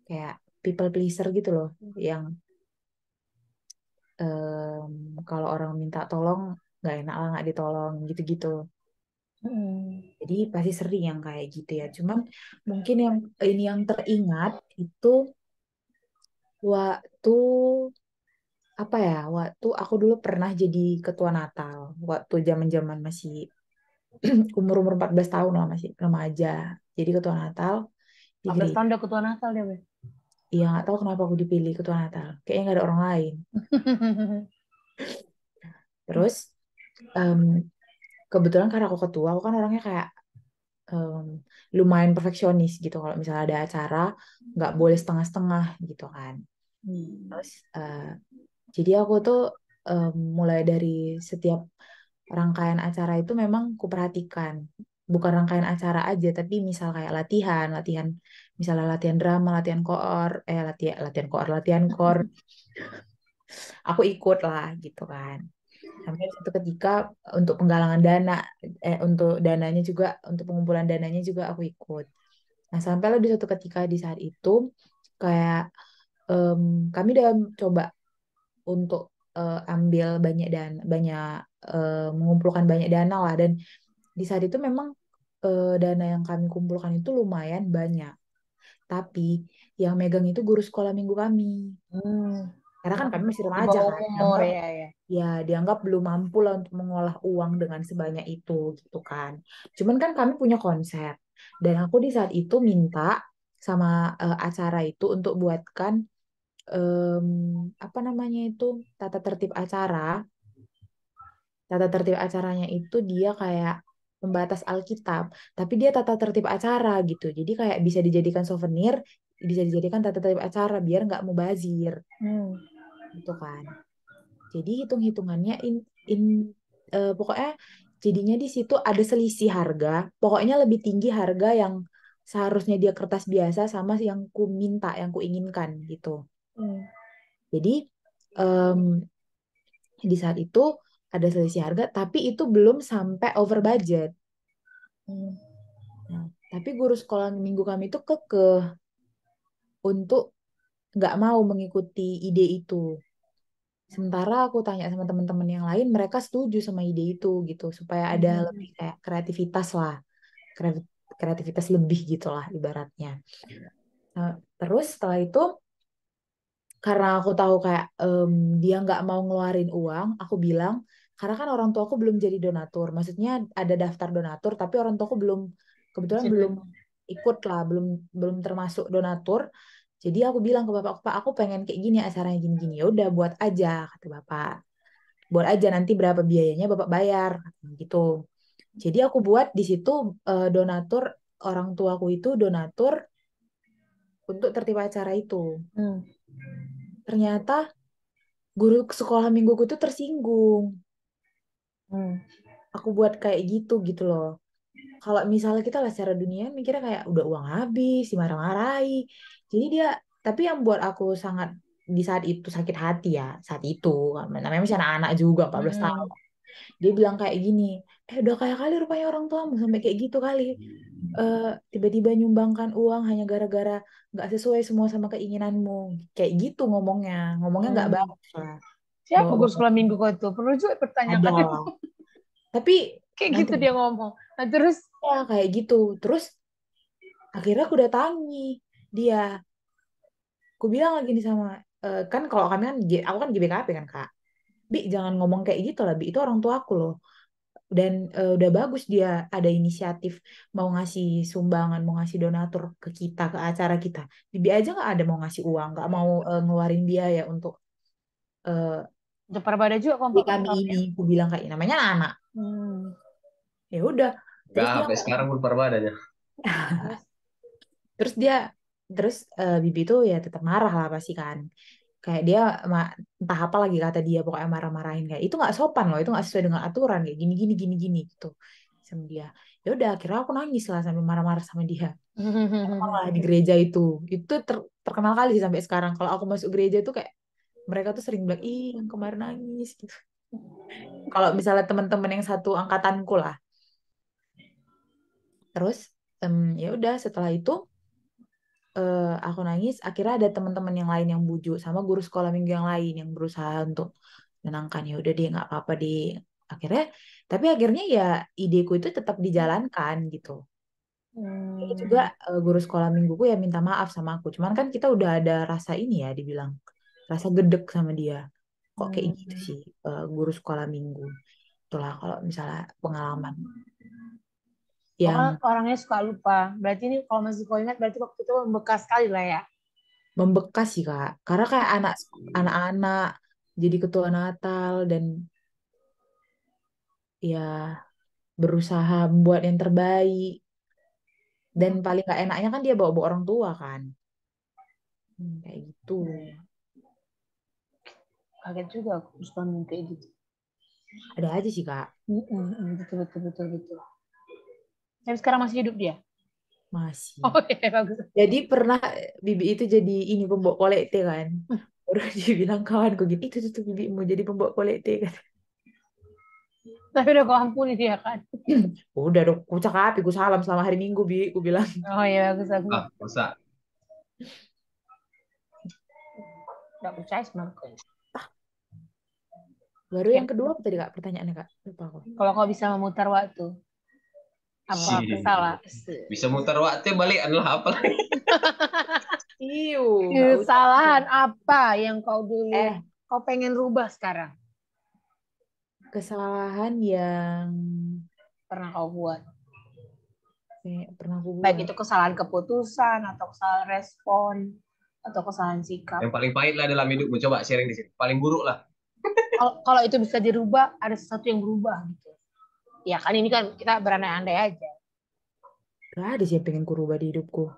Kayak people pleaser gitu loh. Yang kalau orang minta tolong nggak enak lah nggak ditolong gitu-gitu. Jadi pasti sering yang kayak gitu ya. Cuman mungkin yang ini yang teringat itu waktu apa ya? Waktu aku dulu pernah jadi ketua Natal. Waktu zaman-zaman masih umur-umur 14 tahun lah, masih remaja. Jadi ketua Natal di 14 gereja. tahun udah ketua Natal dia, Be. Iya nggak tahu kenapa aku dipilih ketua Natal. Kayaknya nggak ada orang lain. Terus em, kebetulan karena aku ketua, aku kan orangnya kayak em, lumayan perfeksionis gitu. Kalau misalnya ada acara, nggak boleh setengah-setengah gitu kan. Terus jadi aku tuh mulai dari setiap rangkaian acara itu memang kuperhatikan. Bukan rangkaian acara aja, tapi misal kayak latihan, misalnya latihan drama, latihan koor, latihan kor, aku ikut lah gitu kan. Sampai suatu ketika untuk penggalangan dana, untuk dananya juga, untuk pengumpulan dananya juga aku ikut. Nah, sampailah di suatu ketika di saat itu kayak em, kami udah coba untuk ambil mengumpulkan banyak dana lah, dan di saat itu memang dana yang kami kumpulkan itu lumayan banyak. Tapi yang megang itu guru sekolah minggu kami. Karena kan kami masih Di remaja bawah kan, umur ya, ya. dianggap belum mampu lah untuk mengolah uang dengan sebanyak itu gitu kan. Cuman kan kami punya konsep, dan aku di saat itu minta sama acara itu untuk buatkan em, apa namanya itu, tata tertib acara. Tata tertib acaranya itu dia kayak pembatas Alkitab, tapi dia tata tertib acara gitu. Jadi kayak bisa dijadikan souvenir, bisa dijadikan tata tertib acara biar nggak mubazir gitu kan. Jadi hitung-hitungannya pokoknya jadinya di situ ada selisih harga. Pokoknya lebih tinggi harga yang seharusnya dia kertas biasa sama yang ku minta, yang ku inginkan gitu. Jadi em, di saat itu ada selisih harga, tapi itu belum sampai over budget. Nah, tapi guru sekolah minggu kami itu kekeh untuk nggak mau mengikuti ide itu. Sementara aku tanya sama teman-teman yang lain, mereka setuju sama ide itu gitu, supaya ada lebih kayak kreativitas lah, kreativitas lebih gitu lah ibaratnya. Nah, terus setelah itu, karena aku tahu kayak dia nggak mau ngeluarin uang, aku bilang, karena kan orang tuaku belum jadi donatur, maksudnya ada daftar donatur, tapi orang tuaku belum, kebetulan belum ikut lah, belum belum termasuk donatur. Jadi aku bilang ke bapak, Pak, aku pengen kayak gini, acaranya gini-gini. Ya udah buat aja, kata bapak. Buat aja, nanti berapa biayanya bapak bayar katanya gitu. Jadi aku buat di situ donatur, orang tuaku itu donatur untuk tertib acara itu. Ternyata guru sekolah mingguku itu tersinggung. Aku buat kayak gitu gitu loh. Kalau misalnya kita lah secara dunia mikirnya kayak udah uang habis, dimarah-marahi. Jadi dia, tapi yang buat aku sangat di saat itu sakit hati ya, saat itu namanya masih anak-anak juga 14 tahun. Dia bilang kayak gini, udah kayak kali rupanya orang tuamu sampai kayak gitu kali. Eh, Tiba-tiba nyumbangkan uang hanya gara-gara nggak sesuai semua sama keinginanmu. Kayak gitu ngomongnya nggak bagus lah. Siapa Bawa guru sekolah minggu kau itu? Perlu juga ada pertanyakan itu. lah. Tapi Kayak nanti gitu dia ngomong. Nah, terus ya kayak gitu. Terus akhirnya aku datangi dia. Aku bilang lagi nih sama, kan kalau kami kan, aku kan GBKP kan Kak. Bi, jangan ngomong kayak gitu lah, Bi. Itu orang tua aku loh. Dan udah bagus dia ada inisiatif mau ngasih sumbangan, mau ngasih donatur ke kita, ke acara kita. Bibi aja nggak ada mau ngasih uang, nggak mau ngeluarin biaya untuk eh, Untuk Parabada juga di kompak kami kamu ini. ya. Aku bilang kayak namanya anak. Hmm. Ya udah. Gak Terus dia sampai sekarang belum badannya. Terus, terus dia terus Bibi tuh ya tetap marah lah pasti kan. Kayak dia entah apa lagi kata dia pokoknya marah-marahin kayak itu nggak sopan loh, itu nggak sesuai dengan aturan kayak gini gini gini gini gitu sama dia. Ya udah akhirnya aku nangis lah sambil marah-marah sama dia. Malah di gereja itu terkenal kali sih sampai sekarang kalau aku masuk gereja itu kayak mereka tuh sering bilang ih yang kemarin nangis gitu. Kalau misalnya teman-teman yang satu angkatanku lah. Terus ya udah setelah itu aku nangis. Akhirnya ada teman-teman yang lain yang bujuk sama guru sekolah minggu yang lain yang berusaha untuk menenangkan. Ya udah deh nggak apa-apa deh. Akhirnya tapi akhirnya ya ideku itu tetap dijalankan gitu. Jadi juga guru sekolah mingguku ya minta maaf sama aku. Cuman kan kita udah ada rasa ini ya dibilang rasa gedek sama dia. Kok kayak gitu sih guru sekolah minggu. Itulah kalau misalnya pengalaman Pokoknya yang orangnya suka lupa. Berarti ini kalau masih kau ingat berarti waktu itu membekas sekali lah ya. membekas sih Kak. Karena kayak anak-anak jadi ketua Natal dan ya berusaha membuat yang terbaik. Dan paling gak enaknya kan dia bawa-bawa orang tua kan. Kayak gitu. Kaget juga aku terus ngomong kayak gitu. Ada aja sih Kak. Betul, betul, betul, betul. Tapi sekarang masih hidup dia? Masih. Oh iya, bagus. Jadi pernah Bibi itu jadi ini pembawa kolekte kan. Baru dia bilang kawanku gitu, itu tuh Bibi mau jadi pembawa kolekte kan. Tapi udah kau ampuni dia kan? Udah dong, ku cakap, ku salam selama hari Minggu, Bi, ku bilang. Oh iya, bagus, bagus. Masa Gak percaya sama aku. Baru Ya, yang kedua apa tadi Kak pertanyaannya Kak? Lupa aku. kalau kau bisa memutar waktu, apa sih kesalahan? bisa muter waktu balikan lah apa lagi. Iu, nggak usah. Kesalahan apa yang kau dulu Eh, kau pengen rubah sekarang? kesalahan yang Pernah kau buat? pernah aku Baik buat. itu kesalahan keputusan atau kesalahan respon atau kesalahan sikap. Yang paling pahit lah dalam hidupmu, coba sharing di sini, paling buruk lah. Kalau itu bisa dirubah, ada sesuatu yang berubah gitu. Ya kan ini kan kita berandai-andai aja. Gak ada sih yang pengen ku rubah di hidupku.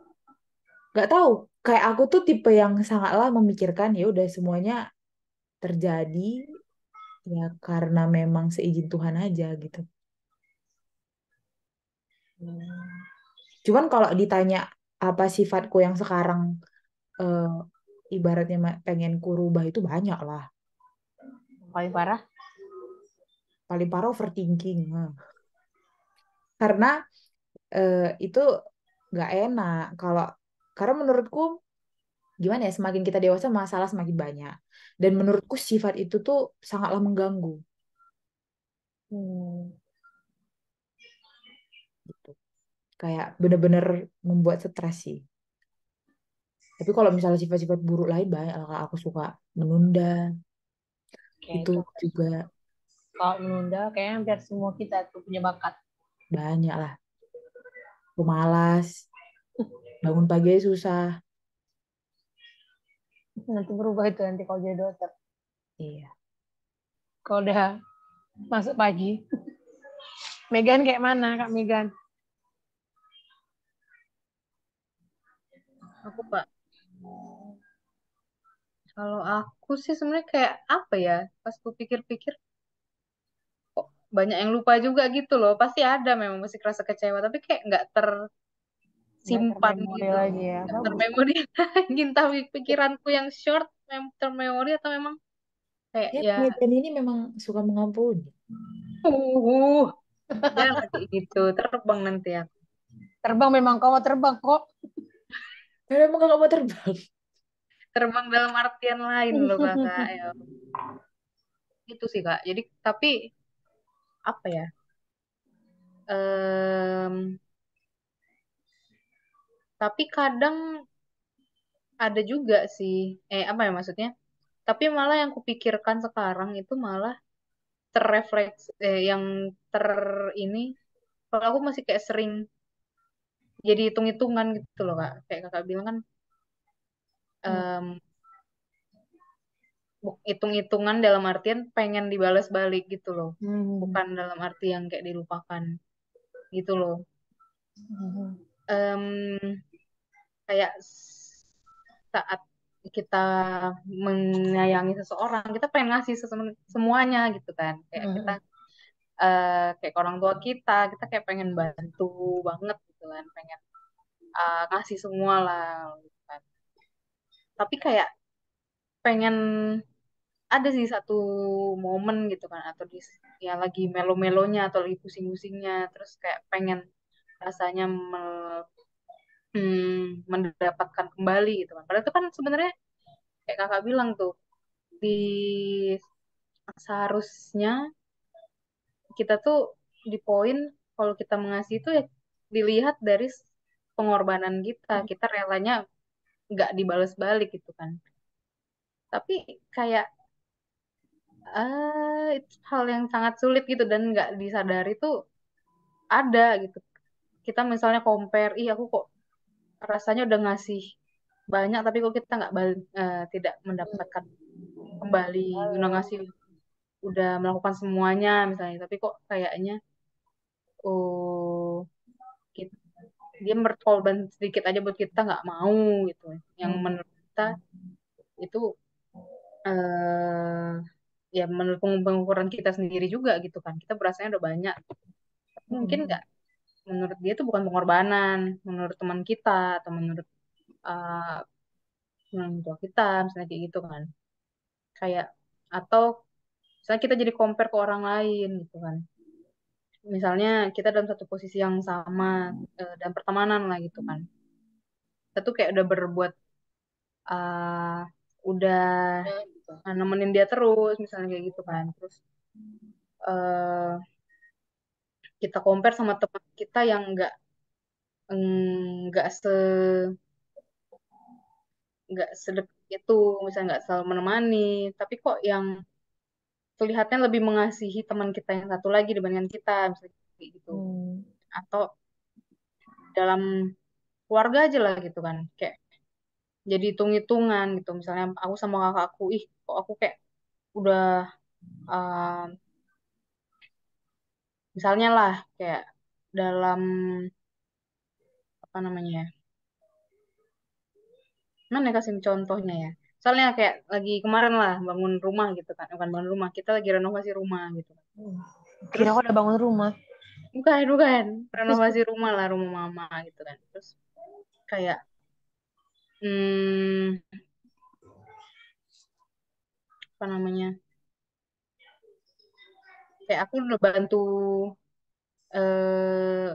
Gak tahu. Kayak aku tuh tipe yang sangatlah memikirkan ya udah semuanya terjadi ya karena memang seizin Tuhan aja gitu. Cuman kalau ditanya apa sifatku yang sekarang eh, ibaratnya pengen ku rubah itu banyak lah. Paling parah. Paling parah overthinking. Karena itu nggak enak kalau karena menurutku gimana ya semakin kita dewasa masalah semakin banyak dan menurutku sifat itu tuh sangatlah mengganggu gitu kayak bener-bener membuat stres sih tapi kalau misalnya sifat-sifat buruk lain banyak lah Kak. Aku suka menunda Oke, itu itu juga kalau menunda kayaknya hampir semua kita tuh punya bakat. banyak lah aku malas bangun pagi aja susah Nanti berubah itu nanti kalau jadi dokter. iya Kalau udah masuk pagi. Megan kayak mana Kak Megan? Aku Pak, kalau aku sih sebenarnya kayak apa ya? Pas aku pikir-pikir, kok banyak yang lupa juga gitu loh. Pasti ada memang masih kerasa kecewa, tapi kayak nggak Nggak tersimpan termemori gitu, lagi ya. nggak Bagus. termemori lagi. Entah pikiranku yang short, termemori atau memang kayak ya ya, Medan ini memang suka mengampuni uh, jangan kayak gitu, terbang nanti ya. Terbang memang kau mau terbang kok. karena emang gak mau terbang Terbang dalam artian lain loh kakak. Ya. Itu sih kak. Jadi tapi apa ya? Em, tapi kadang ada juga sih apa ya maksudnya tapi malah yang kupikirkan sekarang itu malah terrefleks yang ter ini kalau aku masih kayak sering jadi hitung-hitungan gitu loh Kak. Kayak Kakak bilang kan em, hitung-hitungan dalam artian pengen dibalas balik gitu loh. Bukan dalam arti yang kayak dilupakan gitu loh. Em, kayak saat kita menyayangi seseorang, kita pengen ngasih semuanya gitu kan. Kayak kita kayak ke orang tua kita kayak pengen bantu banget gitu kan, pengen ngasih semua lah gitu kan. Tapi kayak pengen ada sih satu momen gitu kan, atau ya lagi melo-melonya atau lagi pusing-pusingnya, terus kayak pengen rasanya mendapatkan kembali gitu kan. Padahal itu kan sebenarnya kayak kakak bilang tuh di seharusnya kita tuh di poin kalau kita mengasihi itu ya dilihat dari pengorbanan kita relanya nggak dibalas balik gitu kan. Tapi kayak itu hal yang sangat sulit gitu dan nggak disadari tuh ada gitu. Kita misalnya compare, ih aku kok rasanya udah ngasih banyak tapi kok kita nggak tidak mendapatkan kembali, udah ngasih, udah melakukan semuanya misalnya, tapi kok kayaknya oh kita, dia berkorban sedikit aja buat kita nggak mau gitu. Yang menurut kita itu eh ya menurut pengukuran kita sendiri juga gitu kan. Kita berasanya udah banyak. Tapi mungkin nggak, menurut dia itu bukan pengorbanan, menurut teman kita atau menurut uh, orang tua kita misalnya kayak gitu kan. Kayak atau misalnya kita jadi compare ke orang lain gitu kan. Misalnya kita dalam satu posisi yang sama dan pertemanan lah gitu kan. Kita tuh kayak udah berbuat uh, udah nemenin dia terus misalnya kayak gitu kan. Terus uh, kita compare sama teman kita yang nggak se nggak sedekat itu, misalnya nggak selalu menemani, tapi kok yang terlihatnya lebih mengasihi teman kita yang satu lagi dibandingkan kita, misalnya kayak gitu. Atau dalam keluarga aja lah gitu kan, kayak jadi hitung-hitungan gitu. Misalnya aku sama kakakku, ih kok aku kayak udah uh, misalnya lah kayak dalam apa namanya ya, mana ya kasih contohnya ya. Misalnya kayak lagi kemarin lah bangun rumah gitu kan, bukan bangun rumah, kita lagi renovasi rumah gitu kan. Kira Terus aku udah bangun rumah. bukan renovasi rumah lah, rumah mama gitu kan. Terus kayak hmm, apa namanya, kayak aku udah eh,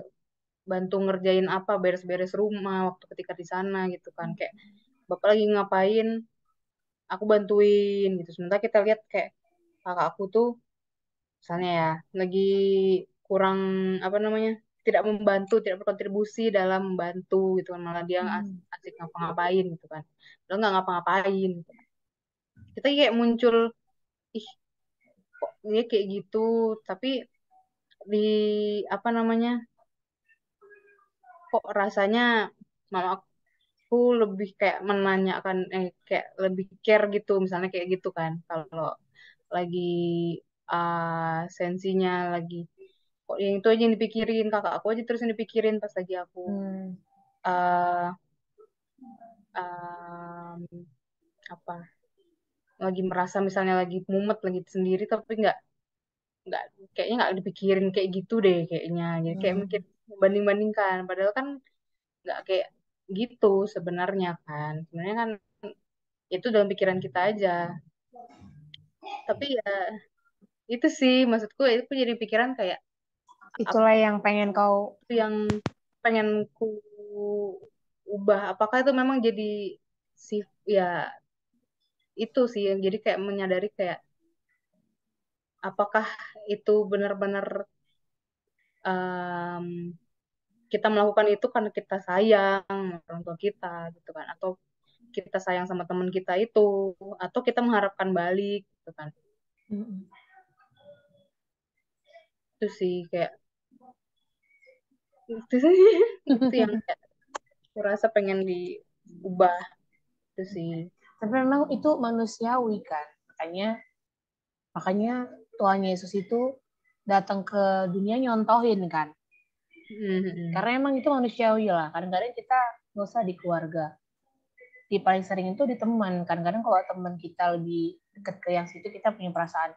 bantu ngerjain apa, beres-beres rumah waktu ketika di sana gitu kan, kayak bapak lagi ngapain aku bantuin gitu. Sementara kita lihat kayak kakak aku tuh misalnya ya lagi kurang apa namanya, tidak membantu, tidak berkontribusi dalam membantu gitu kan, malah dia asik ngapa-ngapain gitu kan, udah nggak ngapa-ngapain gitu. Kita kayak muncul, ih kok dia kayak gitu, tapi di apa namanya, kok rasanya malah aku lebih kayak menanyakan kayak lebih care gitu misalnya kayak gitu kan, kalau lagi sensinya lagi kok yang itu aja yang dipikirin, kakak aku aja terus yang dipikirin pas lagi aku uh, um, apa lagi merasa misalnya lagi mumet lagi sendiri, tapi nggak kayaknya nggak dipikirin kayak gitu deh kayaknya, jadi kayak mikir banding-bandingkan padahal kan nggak kayak gitu sebenarnya kan, sebenarnya kan itu dalam pikiran kita aja. Tapi ya itu sih maksudku, itu jadi pikiran kayak apa Itulah yang pengen kau. yang pengen ku ubah, apakah itu memang jadi si ya itu sih yang jadi kayak menyadari kayak apakah itu benar-benar em, kita melakukan itu karena kita sayang sama orang tua kita gitu kan, atau kita sayang sama teman kita itu, atau kita mengharapkan balik gitu kan. Itu sih kayak itu sih itu yang kayak aku rasa pengen diubah itu sih. Tapi memang itu manusiawi kan. Makanya Tuhan Yesus itu datang ke dunia nyontohin kan. Karena emang itu manusiawi lah. Kadang-kadang kita nggak usah di keluarga. Di paling sering itu di teman. Kadang-kadang kalau teman kita lebih deket ke yang situ, kita punya perasaan.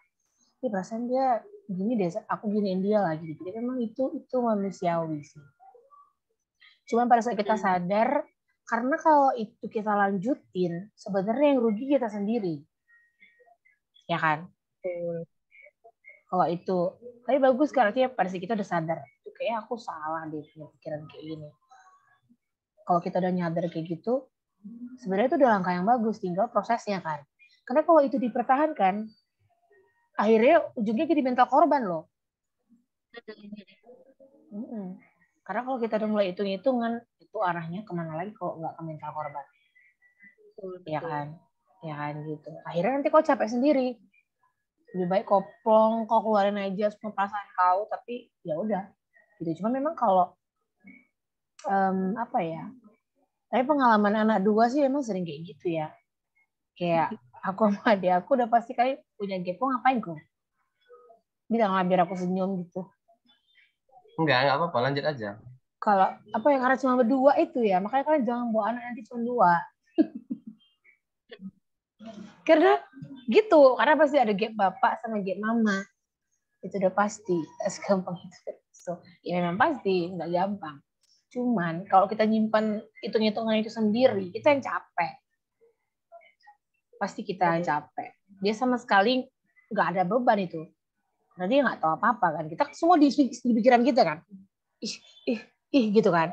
Ini perasaan dia gini deh, aku giniin dia lagi. Jadi memang itu manusiawi sih. Cuman pada saat kita sadar, karena kalau itu kita lanjutin, sebenarnya yang rugi kita sendiri. Ya kan? Kalau itu, tapi bagus kan, artinya pada saat kita udah sadar, itu kayak aku salah deh punya pikiran kayak gini. Kalau kita udah nyadar kayak gitu, sebenarnya itu udah langkah yang bagus, tinggal prosesnya kan. Karena kalau itu dipertahankan, akhirnya ujungnya jadi mental korban loh. Karena kalau kita udah mulai hitung-hitungan, itu arahnya kemana lagi kalau nggak ke mental korban. Ya kan? Ya kan gitu. Akhirnya nanti kau capek sendiri. Lebih baik kau plong, kau keluarin aja semua perasaan kau, tapi ya udah. Gitu. Cuma memang kalau apa ya? Tapi pengalaman anak dua sih emang sering kayak gitu ya. Kayak aku sama adik aku udah pasti kali punya gepo, ngapain kok? Bilang lah biar aku senyum gitu. Enggak apa-apa, lanjut aja. Kalau apa ya, karena cuma berdua itu ya, makanya kalian jangan bawa anak nanti cuma dua. Karena gitu, karena pasti ada gap bapak sama gap mama. Itu udah pasti, tak segampang itu. So, ya memang pasti, nggak gampang. Cuman kalau kita nyimpan hitung-hitungan itu sendiri, kita yang capek. Pasti kita yang capek. Dia sama sekali nggak ada beban itu. Karena dia nggak tahu apa-apa kan. Kita semua di pikiran kita kan. Ih gitu kan.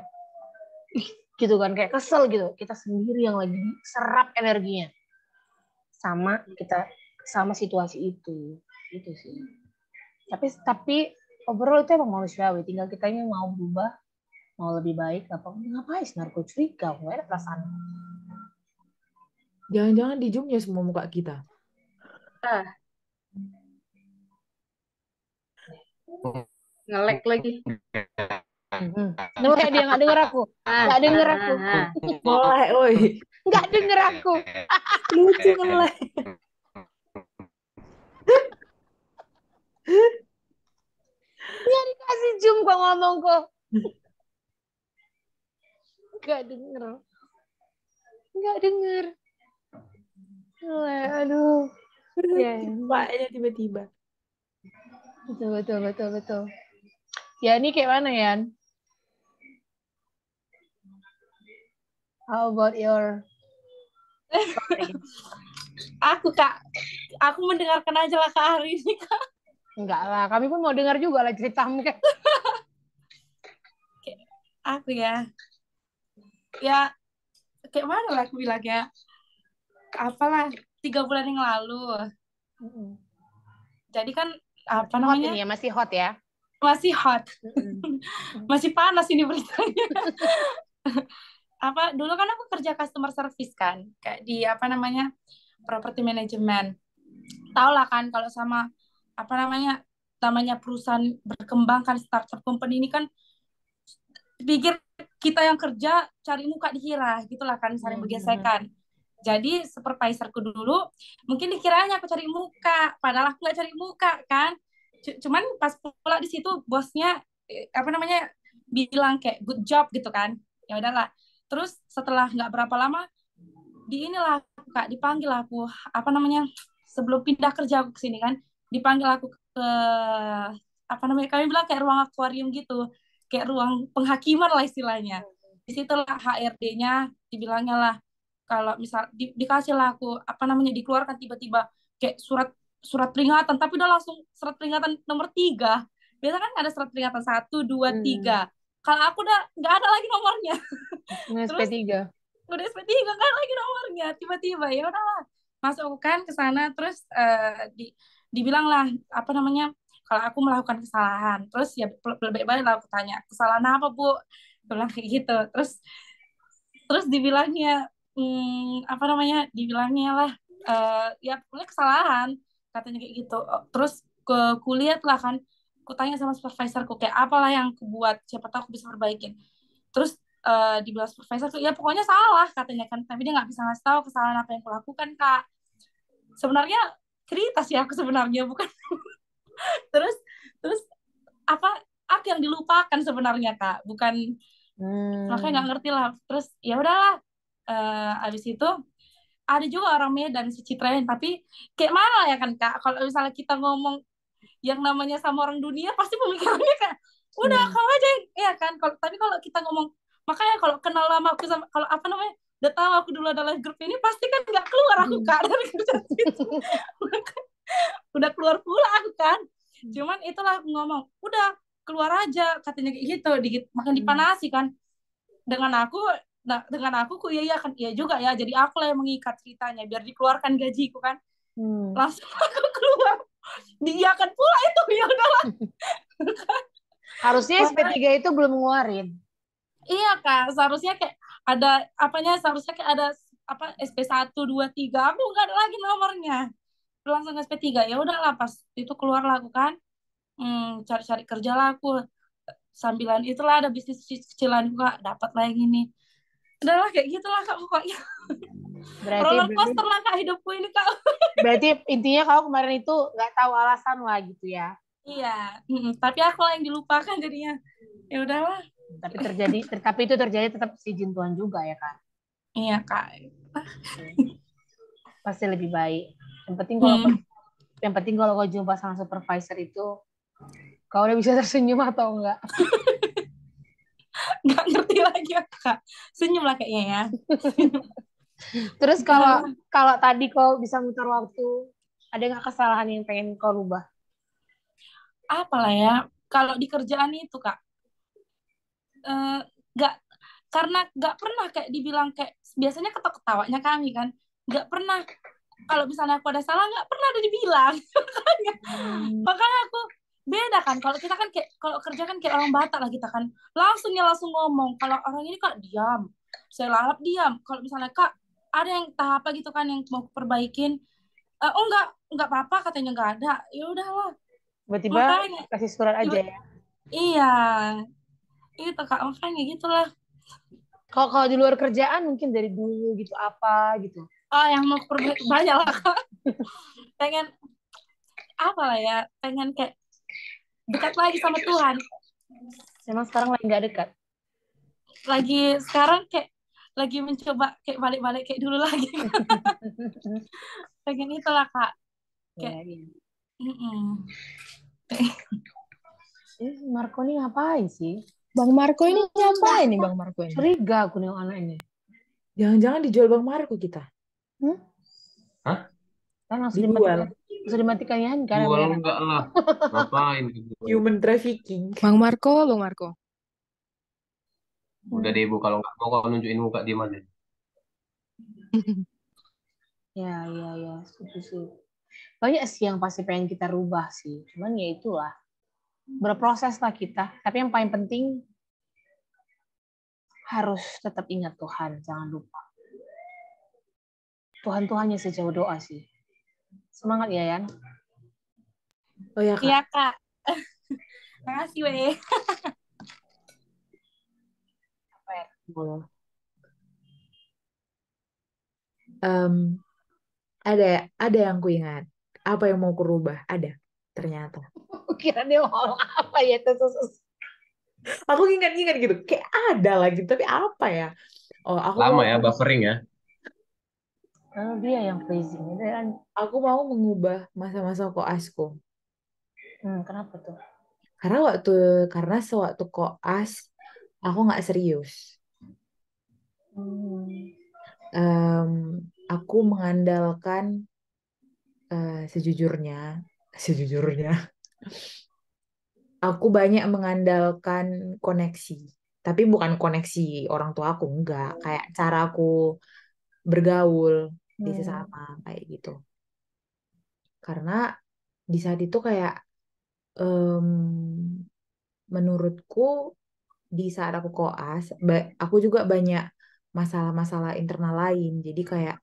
Ih gitu kan, kayak kesel gitu. Kita sendiri yang lagi serap energinya. Sama situasi itu. Itu sih. Tapi overall itu emang manusiawi. Tinggal kitanya mau berubah, mau lebih baik, ngapain narko curiga, nggak ada perasaan. Jangan-jangan di zoom ya semua muka kita. Ngelek lagi. Ngelek dia, nggak denger aku. Nggak denger aku. Ngelek, woi. Nggak denger aku. Lucu ngelek. Nggak dikasih zoom kok ngomong kok. Nggak denger. Nggak denger. Aduh. Paknya tiba-tiba. Betul. Ya ini kayak mana Yan? How about your story? Aku mendengarkan aja lah Kak hari ini Kak. Enggak lah, kami pun mau dengar juga lah ceritamu kan. Aku ya kayak mana lah aku bilangnya, apalah 3 bulan yang lalu. Jadi kan apa namanya, hot ini ya, masih hot ya, masih hot. Masih panas ini beritanya. Dulu kan aku kerja customer service kan, kayak di apa namanya, property management. Tahu lah kan kalau sama apa namanya perusahaan berkembang kan, startup company ini kan, pikir kita yang kerja cari muka dikira gitulah kan, saling bergesekan. Jadi supervisorku dulu mungkin dikiranya aku cari muka, padahal aku nggak cari muka kan. Cuman pas pula di situ bosnya apa namanya bilang kayak good job gitu kan. Ya udahlah. Terus setelah nggak berapa lama dipanggil aku apa namanya, sebelum pindah kerja aku ke sini kan, dipanggil aku ke apa namanya, kami bilang kayak ruang akuarium gitu, kayak ruang penghakiman lah istilahnya. Disitulah HRD-nya dibilangnya lah, kalau misal dikasih lah aku apa namanya, dikeluarkan tiba-tiba kayak surat peringatan, tapi udah langsung surat peringatan nomor 3. Biasa kan ada surat peringatan 1, 2, 3. Kalau aku udah nggak ada lagi nomornya. Terus udah SP3 nggak ada lagi nomornya. Tiba-tiba ya udahlah, masuk kan ke sana. Terus dibilang lah apa namanya, kalau aku melakukan kesalahan. Terus ya baik-baik lah aku tanya, kesalahan apa Bu? Bilang kayak gitu. Terus dibilangnya apa namanya, dibilangnya lah ya pokoknya kesalahan katanya kayak gitu. Terus ke kuliah lah kan, Aku tanya sama supervisorku kayak apalah yang aku buat, siapa tahu aku bisa perbaikin. Terus dibilang supervisorku, ya pokoknya salah katanya kan, tapi dia nggak bisa ngasih tahu kesalahan apa yang aku lakukan, Kak. Sebenarnya cerita sih aku sebenarnya, bukan. terus terus apa yang dilupakan sebenarnya, Kak, bukan. Makanya nggak ngerti lah. Terus ya udahlah. Abis itu ada juga orang Medan si Citrain, tapi kayak mana ya kan, Kak, kalau misalnya kita ngomong yang namanya sama orang dunia pasti pemikirannya kayak udah kau aja ya kan. Tapi kalau kita ngomong, makanya kalau kenal lama aku sama, kalau apa namanya, udah tahu aku dulu adalah grup ini, pasti kan nggak keluar aku, Kak, dari kerja itu. Udah keluar pula aku kan. Cuman itulah aku ngomong, udah keluar aja katanya kayak gitu, makin dipanasi kan dengan aku. Nah, dengan aku iya kan, iya juga ya, jadi aku lah yang mengikat ceritanya biar dikeluarkan gajiku kan. Langsung aku keluar, diiyakan pula itu, ya udahlah. Harusnya SP3 itu belum ngeluarin. Iya, Kak, seharusnya kayak ada apanya, seharusnya kayak ada apa SP1, 2, 3, aku nggak ada lagi nomornya, langsung SP3. Ya udahlah, pas itu keluar lah aku kan, cari-cari kerja lah aku, sambilan itulah ada bisnis kecilan juga, dapat lagi nih. Udahlah kayak gitulah, Kak, pokoknya. Roller coaster lah, Kak, hidupku ini, Kak. Berarti intinya kau kemarin itu nggak tahu alasan lah gitu ya. Iya, tapi aku lah yang dilupakan jadinya. Ya udahlah. Tapi itu terjadi tetap izin Tuhan juga ya kan. Iya, Kak. Pasti lebih baik. Yang penting kalau kau jumpa sama supervisor itu, kau udah bisa tersenyum atau enggak? Nggak ngerti lagi ya, Kak. Senyum lah kayaknya ya. Terus kalau tadi kau bisa muter waktu, ada nggak kesalahan yang pengen kau rubah? Apalah ya, kalau di kerjaan itu, Kak, karena nggak pernah kayak dibilang kayak biasanya ketawa-ketawanya kami kan, nggak pernah kalau misalnya aku ada salah nggak pernah ada dibilang. Makanya aku beda kan, kalau kita kan kayak kalau kerja kan kayak orang Batak lah kita kan, langsung ngomong. Kalau orang ini, Kak, diam, saya lalap diam. Kalau misalnya, Kak, ada yang tahap apa gitu kan yang mau perbaikin, oh nggak apa-apa katanya, nggak ada, ya udahlah. Tiba-tiba kasih surat aja ya. Iya, itu, Kak, makanya gitulah. Kalau di luar kerjaan mungkin dari dulu gitu apa gitu. Yang mau perbaiki banyak lah, Kak. Pengen apa lah ya, pengen kayak dekat lagi sama Tuhan. Emang sekarang lagi nggak dekat? Lagi sekarang kayak lagi mencoba kayak balik-balik kayak dulu lagi. Pengen itulah, Kak. Kayak Marco ini ngapain sih? Bang Marco ini ngapain nih, Bang Marco ini? Curiga aku nih anak ini. Jangan-jangan dijual Bang Marco kita? Hah? Kan langsung dimatikan ya kan? Jual enggak lah. Ngapain? Human trafficking. Bang Marco. Udah deh, Bu, kalau nggak mau kau nunjukin muka dia aja. Ya, setuju. Banyak sih yang pasti pengen kita rubah sih. Cuman ya itulah. Berproses lah kita. Tapi yang paling penting harus tetap ingat Tuhan. Jangan lupa. Tuhan hanya sejauh doa sih. Semangat ya, Yan. Oh ya, Kak. Iya, Kak. Makasih, weh. Ada yang ku ingat. Apa yang mau ku rubah? Ada. Ternyata. Kira dia mau apa ya itu. Aku ingat-ingat gitu. Kayak ada lagi. Tapi apa ya? Aku lama ya, buffering ya. Dia yang pleasing. Aku mau mengubah masa-masa koasku. Kenapa tuh? Karena sewaktu koas aku nggak serius. Aku mengandalkan sejujurnya aku banyak mengandalkan koneksi, tapi bukan koneksi orang tua aku, enggak, kayak cara aku bergaul di sesama kayak gitu. Karena di saat itu kayak menurutku di saat aku koas aku juga banyak masalah-masalah internal lain, jadi kayak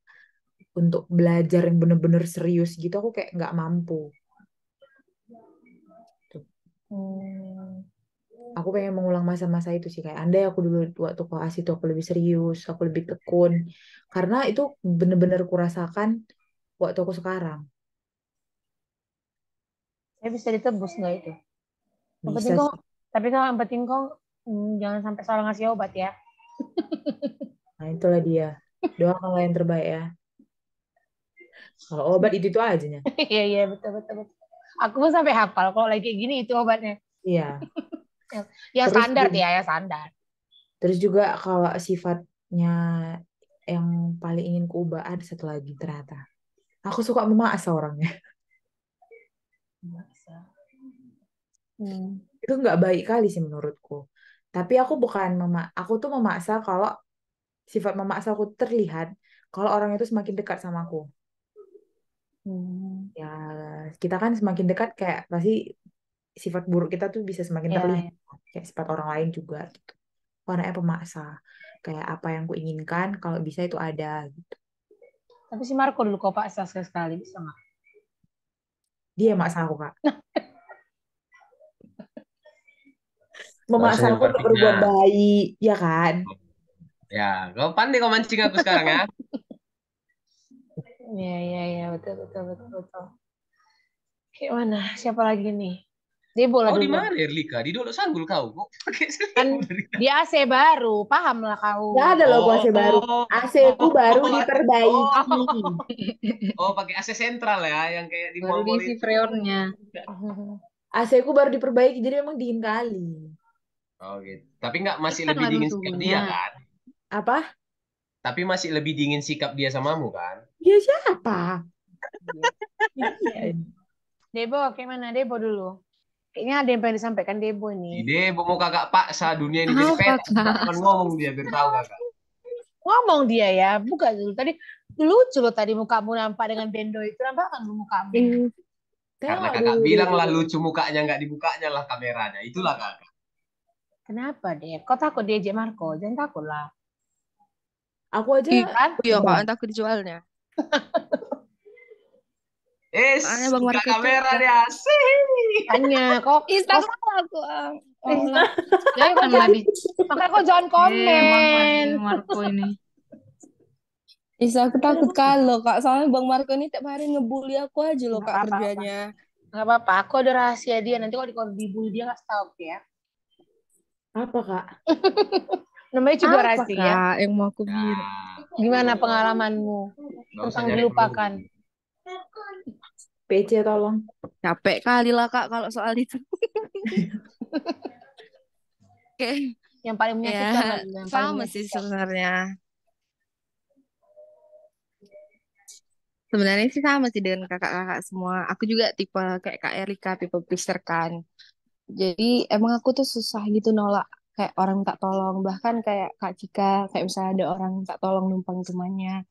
untuk belajar yang bener-bener serius gitu aku kayak nggak mampu. pengen mengulang masa-masa itu sih, kayak andai aku dulu waktu koas itu aku lebih serius, aku lebih tekun, karena itu bener-bener kurasakan waktu aku sekarang. Saya bisa ditebus nggak itu? Yang penting Bisa kok, sih. tapi kalau yang penting kok jangan sampai salah ngasih obat ya. Nah itulah dia. Doakanlah yang terbaik ya. Kalau obat itu aja nya. Iya iya betul betul betul. Aku pun sampai hafal kalau lagi kayak gini itu obatnya. Iya. Ya Terus standar juga, ya standar. terus juga kalau sifatnya yang paling ingin kuubah ada satu lagi ternyata. Aku suka memaksa orangnya. Itu nggak baik kali sih menurutku. Tapi aku bukan aku tuh memaksa kalau sifat memaksa aku terlihat kalau orang itu semakin dekat sama aku. Ya, kita kan semakin dekat kayak pasti sifat buruk kita tuh bisa semakin Ya, terlihat. ya. Kayak sifat orang lain juga gitu. Orangnya pemaksa. Kayak apa yang kuinginkan kalau bisa itu ada gitu. Tapi si Marco dulu kok paksa sekali bisa nggak? Dia yang maksa aku, Kak. Gak usah Memaksa aku untuk berbuat nyempertinya. baik, ya kan? Ya, kau pandai kau mancing aku sekarang ya. Iya iya iya betul betul betul betul. Kayak mana? Siapa lagi nih? Dia bola Kau di duluan. mana, Erlika? Di Dolok Sanggul kau. Kok pakai Kan selimut dari di AC baru, paham lah kau. Gak ada loh AC baru. AC ku baru diperbaiki. pakai AC sentral ya, yang kayak di Baru mall-mall diisi itu. freonnya. AC ku baru diperbaiki, jadi memang dingin kali. Oh gitu. Tapi nggak masih Kan lebih lalu dingin sikap suhunya. dia kan? Apa? Tapi masih lebih dingin sikap dia samamu kan? Dia siapa? Debo, kayak mana? Debo dulu. Kayaknya ada yang pengen disampaikan Debo ini. Ide mau kakak paksa dunia ini jadi Apa, petak. Kak? Kapan ngomong dia biar tahu kakak. Ngomong dia ya, buka dulu. Tadi lucu loh tadi mukamu nampak dengan bendo itu. Nampak kan mukamu? Karena Tengok kakak dulu. bilang lah lucu mukanya nggak dibukanya lah kameranya. Itulah kakak. Kenapa deh? Kau takut diejek Marco? Jangan takut lah. Aku aja Kan? Iya kak, Bang. entah aku dijualnya. Soalnya Bang Buka Marco itu kamera udah dia. Sih. Tanya, kok Instagram aku. jangan kau Kan jangan, lebih. makanya kau jangan Emang komen. lagi Marco ini. Isa aku takut kalau kak, soalnya Bang Marco ini tiap hari ngebully aku aja loh Nggak kak apa-apa. kerjanya. Nggak apa-apa, aku ada rahasia dia. Nanti kalau dibully dia nggak tahu ya. Apa, Kak? Namanya juga Apa rahasia. kak yang mau aku Ya, bilang? Gimana pengalamanmu nggak usah tentang nyari dilupakan? PC tolong. Capek kali lah kak kalau soal itu. Oke, Yang paling menyakitkan lah ya dulu, yang paling sama sih menyakitkan. sebenarnya. Sebenarnya sih sama sih dengan kakak-kakak semua. Aku juga tipe kayak Kak Erika, tipe pleaser kan. Jadi emang aku tuh susah gitu nolak kayak orang minta tolong. Bahkan kayak Kak Cika, kayak misalnya ada orang minta tolong numpang ke rumahnya.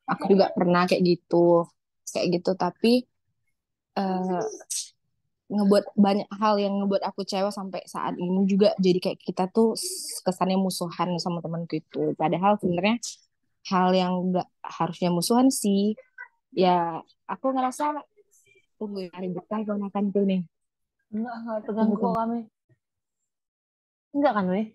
Aku juga pernah kayak gitu. Kayak gitu, tapi eh, ngebuat banyak hal yang ngebuat aku kecewa sampai saat ini juga. Jadi kayak kita tuh kesannya musuhan sama temanku itu. Padahal sebenarnya hal yang gak harusnya musuhan sih. Ya, aku ngerasa tunggu ya ribet kan ponakan tuh nih. Enggak Tunggu, terganggu kok tunggu. kami. Enggak kan, weh?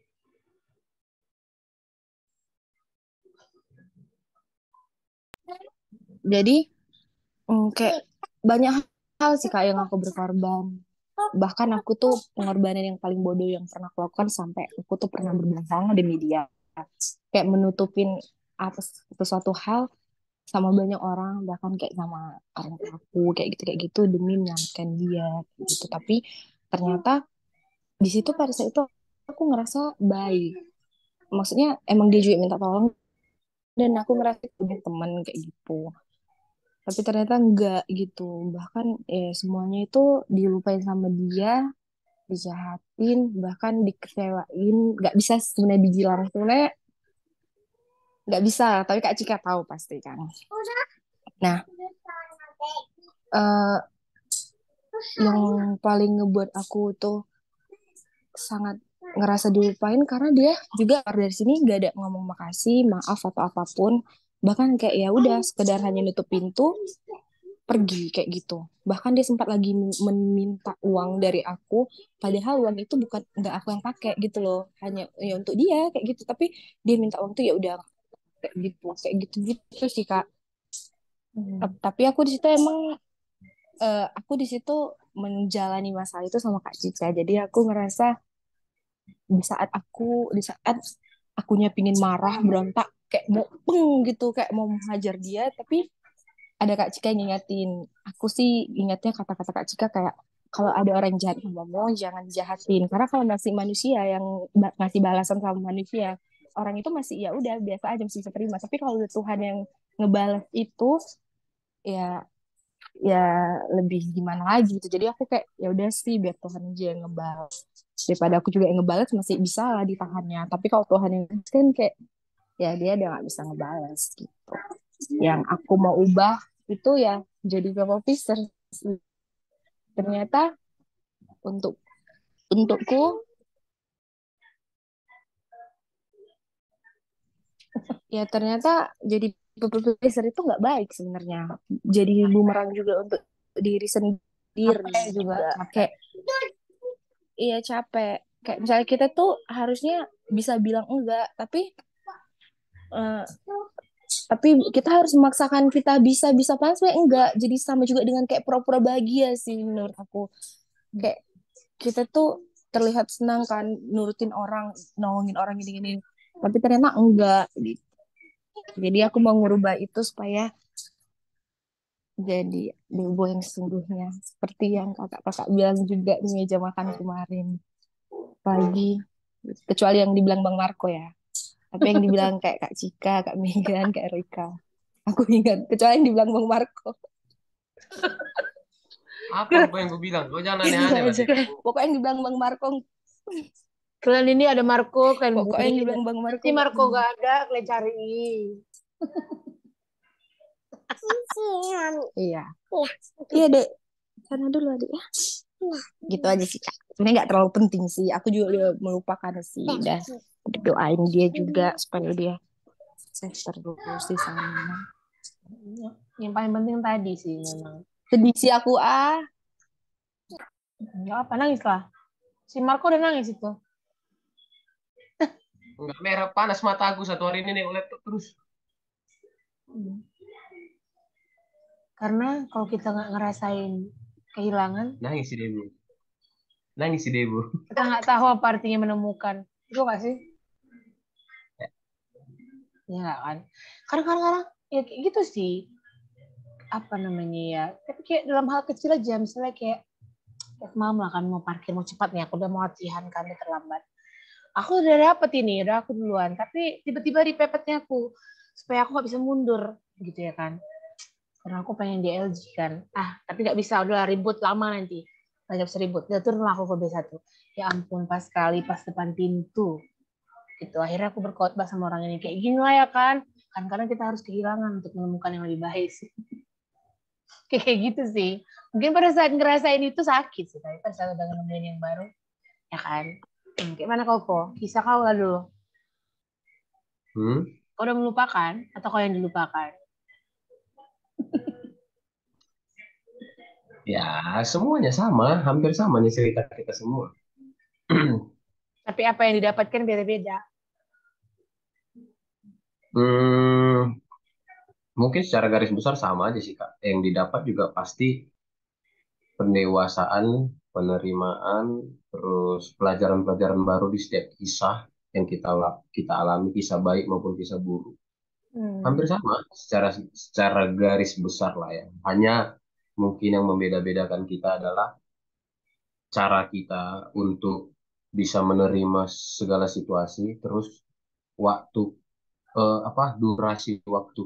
Jadi kayak banyak hal sih kak yang aku berkorban. Bahkan aku tuh pengorbanan yang paling bodoh yang pernah aku lakukan sampai aku tuh pernah berbohong demi dia. Kayak menutupin atas sesuatu hal sama banyak orang, bahkan kayak sama orang aku kayak gitu demi menyelamatkan dia gitu. Tapi ternyata di situ pada saat itu aku ngerasa baik. Maksudnya emang dia juga minta tolong dan aku ngerasa punya teman kayak gitu. Tapi ternyata enggak gitu. Bahkan semuanya itu dilupain sama dia, dijahatin, bahkan dikecewain. Nggak bisa sebenarnya dibilang. Sebenarnya nggak bisa, tapi Kak Cika tahu pasti kan. Nah, eh, yang paling ngebuat aku tuh sangat ngerasa dilupain karena dia juga keluar dari sini nggak ada ngomong makasih, maaf atau apapun. Bahkan kayak ya udah sekedar hanya nutup pintu, pergi kayak gitu. Bahkan dia sempat lagi meminta uang dari aku, padahal uang itu bukan nggak aku yang pakai gitu loh, hanya ya untuk dia kayak gitu. Tapi dia minta uang tuh ya udah kayak gitu gitu sih Kak. Tapi aku di situ emang aku di situ menjalani masalah itu sama Kak Cica. Jadi aku ngerasa di saat akunya pingin marah berontak kayak mau gitu kayak mau menghajar dia, tapi ada Kak Cika yang ngingetin. Aku sih ingatnya kata-kata Kak Cika kayak kalau ada orang jahat sama kamu jangan dijahatin, karena kalau ngasih manusia yang ngasih balasan sama manusia, orang itu masih ya udah biasa aja masih bisa terima, tapi kalau udah Tuhan yang ngebalas itu ya ya lebih gimana lagi gitu. Jadi aku kayak ya udah sih biar Tuhan aja yang ngebalas, daripada aku juga yang ngebalas masih bisa lah ditahannya, tapi kalau Tuhan yang ngebalas kan kayak ya dia udah nggak bisa ngebalas gitu. Yang aku mau ubah itu ya jadi people pleaser. Ternyata untukku ya ternyata jadi people pleaser itu nggak baik sebenarnya. Jadi bumerang juga untuk diri sendiri Capek juga, juga. capek. Kayak iya capek. Kayak misalnya kita tuh harusnya bisa bilang enggak, eh, tapi kita harus memaksakan kita bisa padahal sebenarnya enggak. Jadi sama juga dengan kayak pura-pura bahagia sih menurut aku. Kayak kita tuh terlihat senang kan nurutin orang, nolongin orang gini-gini, tapi ternyata enggak gitu. Jadi aku mau ngubah itu supaya jadi Bobo yang sesungguhnya, seperti yang kakak-kakak bilang juga di meja makan kemarin pagi, kecuali yang dibilang Bang Marco ya, tapi yang dibilang kayak Kak Cika, Kak Megan, Kak Erika aku ingat, kecuali yang dibilang Bang Marco. Apa yang gue bilang? Lo jangan Itu aneh-aneh aja. berarti. Pokoknya yang dibilang Bang Marco, Kalian ini ada Marco, kalian pokoknya yang bully. dibilang Bang Marco Nanti nggak Marco benar. gak ada, kalian cari. Iya. Iya dek, sana dulu adik ya. Gitu aja sih Kak. Sebenarnya nggak terlalu penting sih. Aku juga udah melupakan sih. Udah doain dia juga supaya dia safe terus di sana. Yang paling penting tadi sih memang. Sedih sih aku Gak apa, nangis lah. Si Marco udah nangis itu. Enggak merah panas mata aku satu hari ini nih laptop terus. Karena kalau kita nggak ngerasain kehilangan, Nangis si Debu. Nangis si Debu. kita nggak tahu apa artinya menemukan. Itu nggak sih? Ya nggak kan? Kadang-kadang ya kayak gitu sih. Apa namanya ya? Tapi kayak dalam hal kecil aja, misalnya kayak mam lah kan mau parkir mau cepat nih, aku udah mau latihan kan udah terlambat. Aku udah dapet ini, udah aku duluan. Tapi tiba-tiba dipepetnya aku supaya aku nggak bisa mundur gitu ya kan? Karena aku pengen di LG kan. Tapi nggak bisa, udah ribut lama nanti. Nggak bisa ribut. Udah turunlah aku ke B1. Ya ampun, pas sekali pas depan pintu. Gitu. Akhirnya aku berkhotbah sama orang ini. Kayak gini lah ya kan. Kan karena kita harus kehilangan untuk menemukan yang lebih baik sih. Kayak gitu sih. Mungkin pada saat ngerasain itu sakit sih. Tapi pada saat udah nemuin yang baru. Ya kan. Gimana kau? Kisah kau lah dulu. Kau udah melupakan? Atau kau yang dilupakan? Ya, semuanya sama, hampir sama nih cerita kita semua. Tapi apa yang didapatkan beda-beda. Mungkin secara garis besar sama aja sih Kak. Yang didapat juga pasti pendewasaan, penerimaan, terus pelajaran-pelajaran baru di setiap kisah yang kita alami, kisah baik maupun kisah buruk. Hampir sama secara garis besar lah ya. Hanya mungkin yang membeda-bedakan kita adalah cara kita untuk bisa menerima segala situasi, terus waktu durasi waktu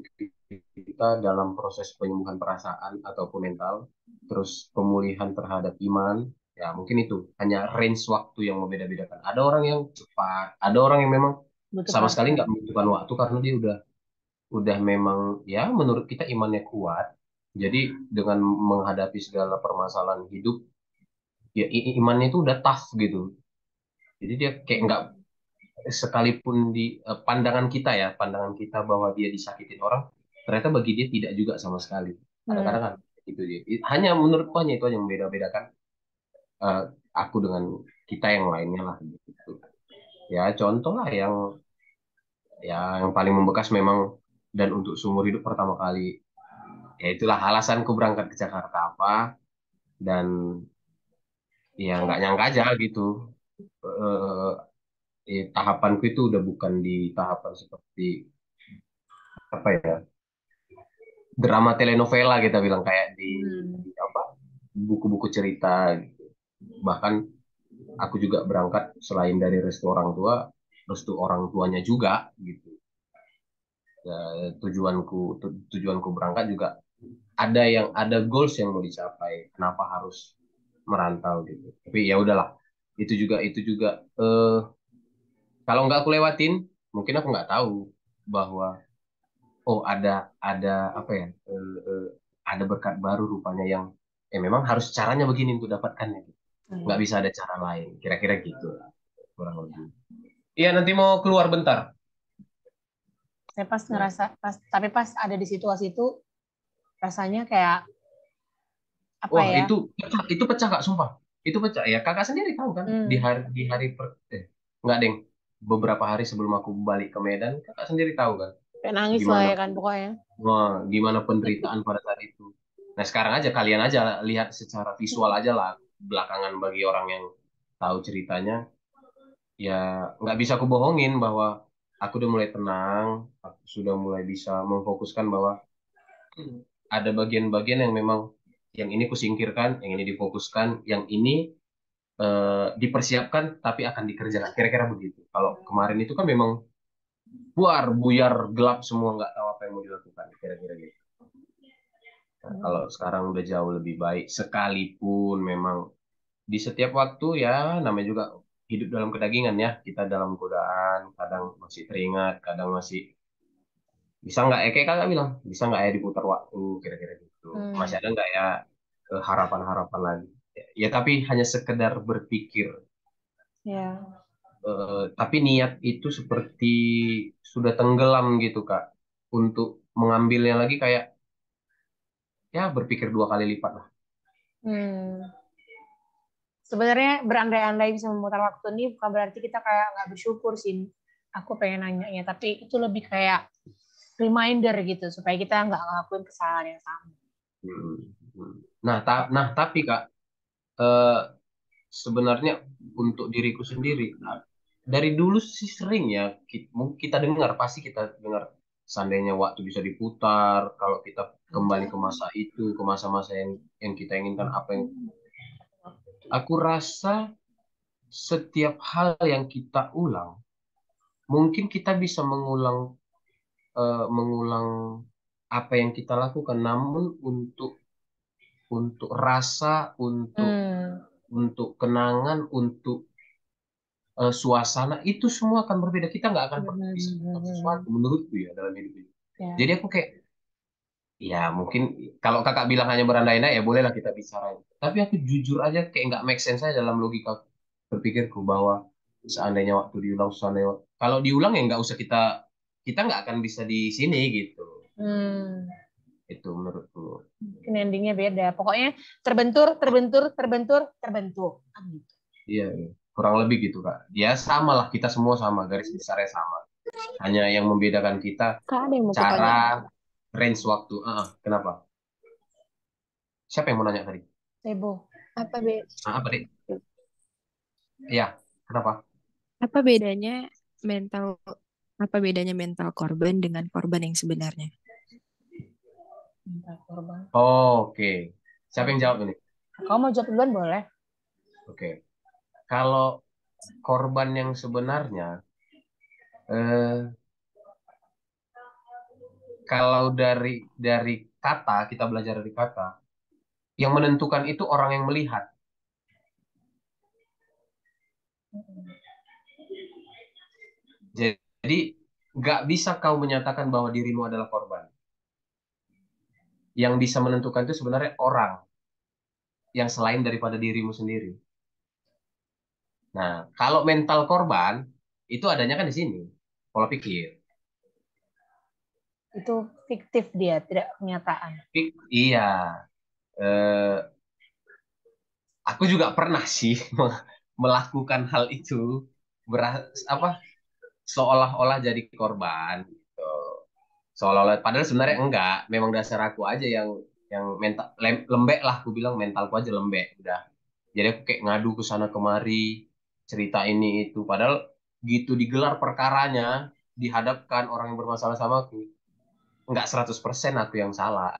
kita dalam proses penyembuhan perasaan ataupun mental, terus pemulihan terhadap iman. Ya, mungkin itu hanya range waktu yang membeda-bedakan. Ada orang yang cepat, ada orang yang memang Butuh sama sekali proses. nggak membutuhkan waktu karena dia udah memang ya menurut kita imannya kuat. Jadi dengan menghadapi segala permasalahan hidup, ya imannya itu udah tough gitu. Jadi dia kayak nggak, sekalipun di pandangan kita bahwa dia disakitin orang, ternyata bagi dia tidak juga sama sekali. Kadang-kadang kan Itu dia. Hanya menurutku hanya itu aja yang membeda-bedakan eh, aku dengan kita yang lainnya lah gitu. Ya contoh lah yang paling membekas memang dan untuk seumur hidup pertama kali. Ya itulah alasanku berangkat ke Jakarta apa dan ya nggak nyangka aja gitu. Eh, tahapanku itu udah bukan di tahapan seperti apa ya drama telenovela kita bilang kayak di apa buku-buku cerita gitu. Bahkan aku juga berangkat selain dari restu orang tuanya juga gitu. Ya, tujuanku berangkat juga ada goals yang mau dicapai. Kenapa harus merantau gitu? Tapi ya udahlah. Itu juga kalau nggak aku lewatin, mungkin aku nggak tahu bahwa oh ada apa ya? Ada berkat baru rupanya yang memang harus caranya begini untuk dapatkannya. Gitu. Nggak bisa ada cara lain. Kira-kira gitu lah, kurang lebih. Iya nanti mau keluar bentar. Saya pas ngerasa tapi pas ada di situasi itu rasanya kayak apa Wah ya? itu pecah kak, sumpah. Itu pecah ya. Kakak sendiri tahu kan nggak deng. Beberapa hari sebelum aku balik ke Medan, kakak sendiri tahu kan Kayak nangis lah gimana ya kan pokoknya. wah, gimana penderitaan pada saat itu. Nah sekarang aja kalian aja lihat secara visual aja lah belakangan bagi orang yang tahu ceritanya ya nggak bisa aku bohongin bahwa aku udah mulai tenang, aku sudah mulai bisa memfokuskan bahwa ada bagian-bagian yang memang yang ini kusingkirkan, yang ini difokuskan, yang ini dipersiapkan tapi akan dikerjakan. Kira-kira begitu. Kalau kemarin itu kan memang buyar gelap semua nggak tahu apa yang mau dilakukan. Kira-kira gitu. Nah, kalau sekarang udah jauh lebih baik, sekalipun memang di setiap waktu ya namanya juga hidup dalam kedagingan ya. Kita dalam godaan, kadang masih teringat, kadang masih bisa nggak ya kayak kakak bilang, bisa nggak ya diputar waktu kira-kira gitu. Masih ada nggak ya harapan-harapan lagi. Ya, tapi hanya sekedar berpikir. Ya. Tapi niat itu seperti sudah tenggelam gitu Kak. Untuk mengambilnya lagi kayak ya berpikir dua kali lipat lah. Hmm. Sebenarnya berandai-andai bisa memutar waktu ini bukan berarti kita kayak nggak bersyukur sih. Aku pengen nanya ya, tapi itu lebih kayak reminder gitu supaya kita nggak ngelakuin kesalahan yang sama. Hmm. Hmm. Nah, tapi Kak, eh, sebenarnya untuk diriku sendiri, dari dulu sih sering ya, mungkin kita dengar, pasti kita dengar, seandainya waktu bisa diputar, kalau kita kembali ke masa itu, ke masa-masa yang kita inginkan, apa yang aku rasa setiap hal yang kita ulang, mungkin kita bisa mengulang apa yang kita lakukan, namun untuk rasa, untuk kenangan, untuk suasana itu semua akan berbeda. Kita nggak akan pernah bisa melakukan sesuatu menurutku ya dalam hidup ini. Ya. Jadi aku kayak ya mungkin kalau kakak bilang hanya berandai-andai ya bolehlah kita bicara. Tapi aku jujur aja kayak nggak make sense aja dalam logika berpikirku bahwa seandainya waktu diulang, kalau diulang ya nggak usah kita nggak akan bisa di sini gitu. Itu menurutku. Mungkin endingnya beda. Pokoknya terbentur. Iya, iya. Kurang lebih gitu kak. Ya sama lah kita semua sama garis besarnya sama. Hanya yang membedakan kita Kak, ada yang mau cara kutanya. range waktu. Kenapa? Siapa yang mau nanya tadi? Sebo. Apa deh? Iya, kenapa? Apa bedanya mental apa bedanya mental korban dengan korban yang sebenarnya? Mental korban. Oke. Siapa yang jawab ini? Kamu mau jawab duluan boleh. Oke. Kalau korban yang sebenarnya, kalau dari kata kita belajar dari kata, yang menentukan itu orang yang melihat. Jadi nggak bisa kau menyatakan bahwa dirimu adalah korban. Yang bisa menentukan itu sebenarnya orang yang selain daripada dirimu sendiri. Nah, kalau mental korban itu adanya kan di sini, pola pikir. Itu fiktif dia, tidak kenyataan. Iya, eh, aku juga pernah sih melakukan hal itu, apa, seolah-olah jadi korban gitu. Seolah-olah, padahal sebenarnya enggak, memang dasar aku aja yang mental lembek lah, aku bilang mentalku aja lembek udah. Jadi aku kayak ngadu ke sana kemari, cerita ini itu, padahal gitu digelar perkaranya, dihadapkan orang yang bermasalah sama aku, enggak 100% aku yang salah.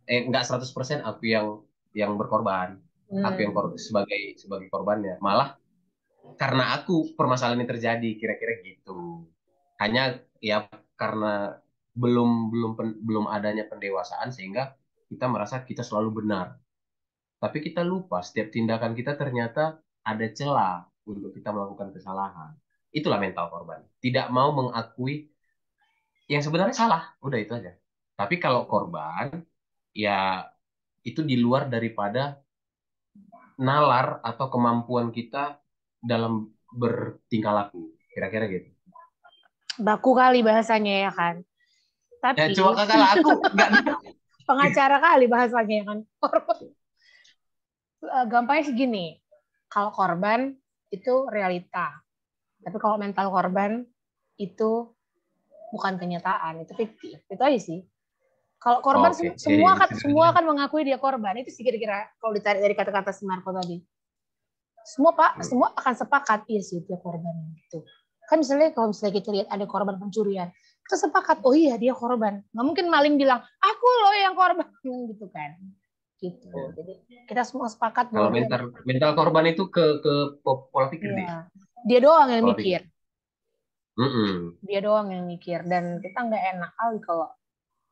Enggak 100% aku yang berkorban. Aku yang sebagai sebagai korbannya. Malah karena aku permasalahan ini terjadi, kira-kira gitu. Hanya ya karena belum adanya pendewasaan sehingga kita merasa kita selalu benar. Tapi kita lupa setiap tindakan kita ternyata ada celah untuk kita melakukan kesalahan. Itulah mental korban. Tidak mau mengakui yang sebenarnya salah, udah itu aja. Tapi kalau korban, ya itu di luar daripada nalar atau kemampuan kita dalam bertingkah laku. Kira-kira gitu. Baku kali bahasanya ya kan. Ya Tapi cuma kalau aku nggak. pengacara kali bahasanya ya kan. Gampangnya sih gini, kalau korban itu realita. Tapi kalau mental korban itu bukan kenyataan, itu fiktif. Itu aja sih. Kalau korban Oke, semua akan mengakui dia korban. Itu sih kira-kira kalau ditarik dari kata-kata si Marco tadi. Semua akan sepakat, iya sih dia korban gitu. Kan misalnya kalau misalnya kita lihat ada korban pencurian, kita sepakat, oh iya dia korban. Nggak mungkin maling bilang, aku loh yang korban gitu kan. Gitu. Jadi kita semua sepakat kalau bahwa mental korban itu ke pola pikir deh. iya, dia doang yang Pola mikir. Dia doang yang mikir, dan kita nggak enak kali kalau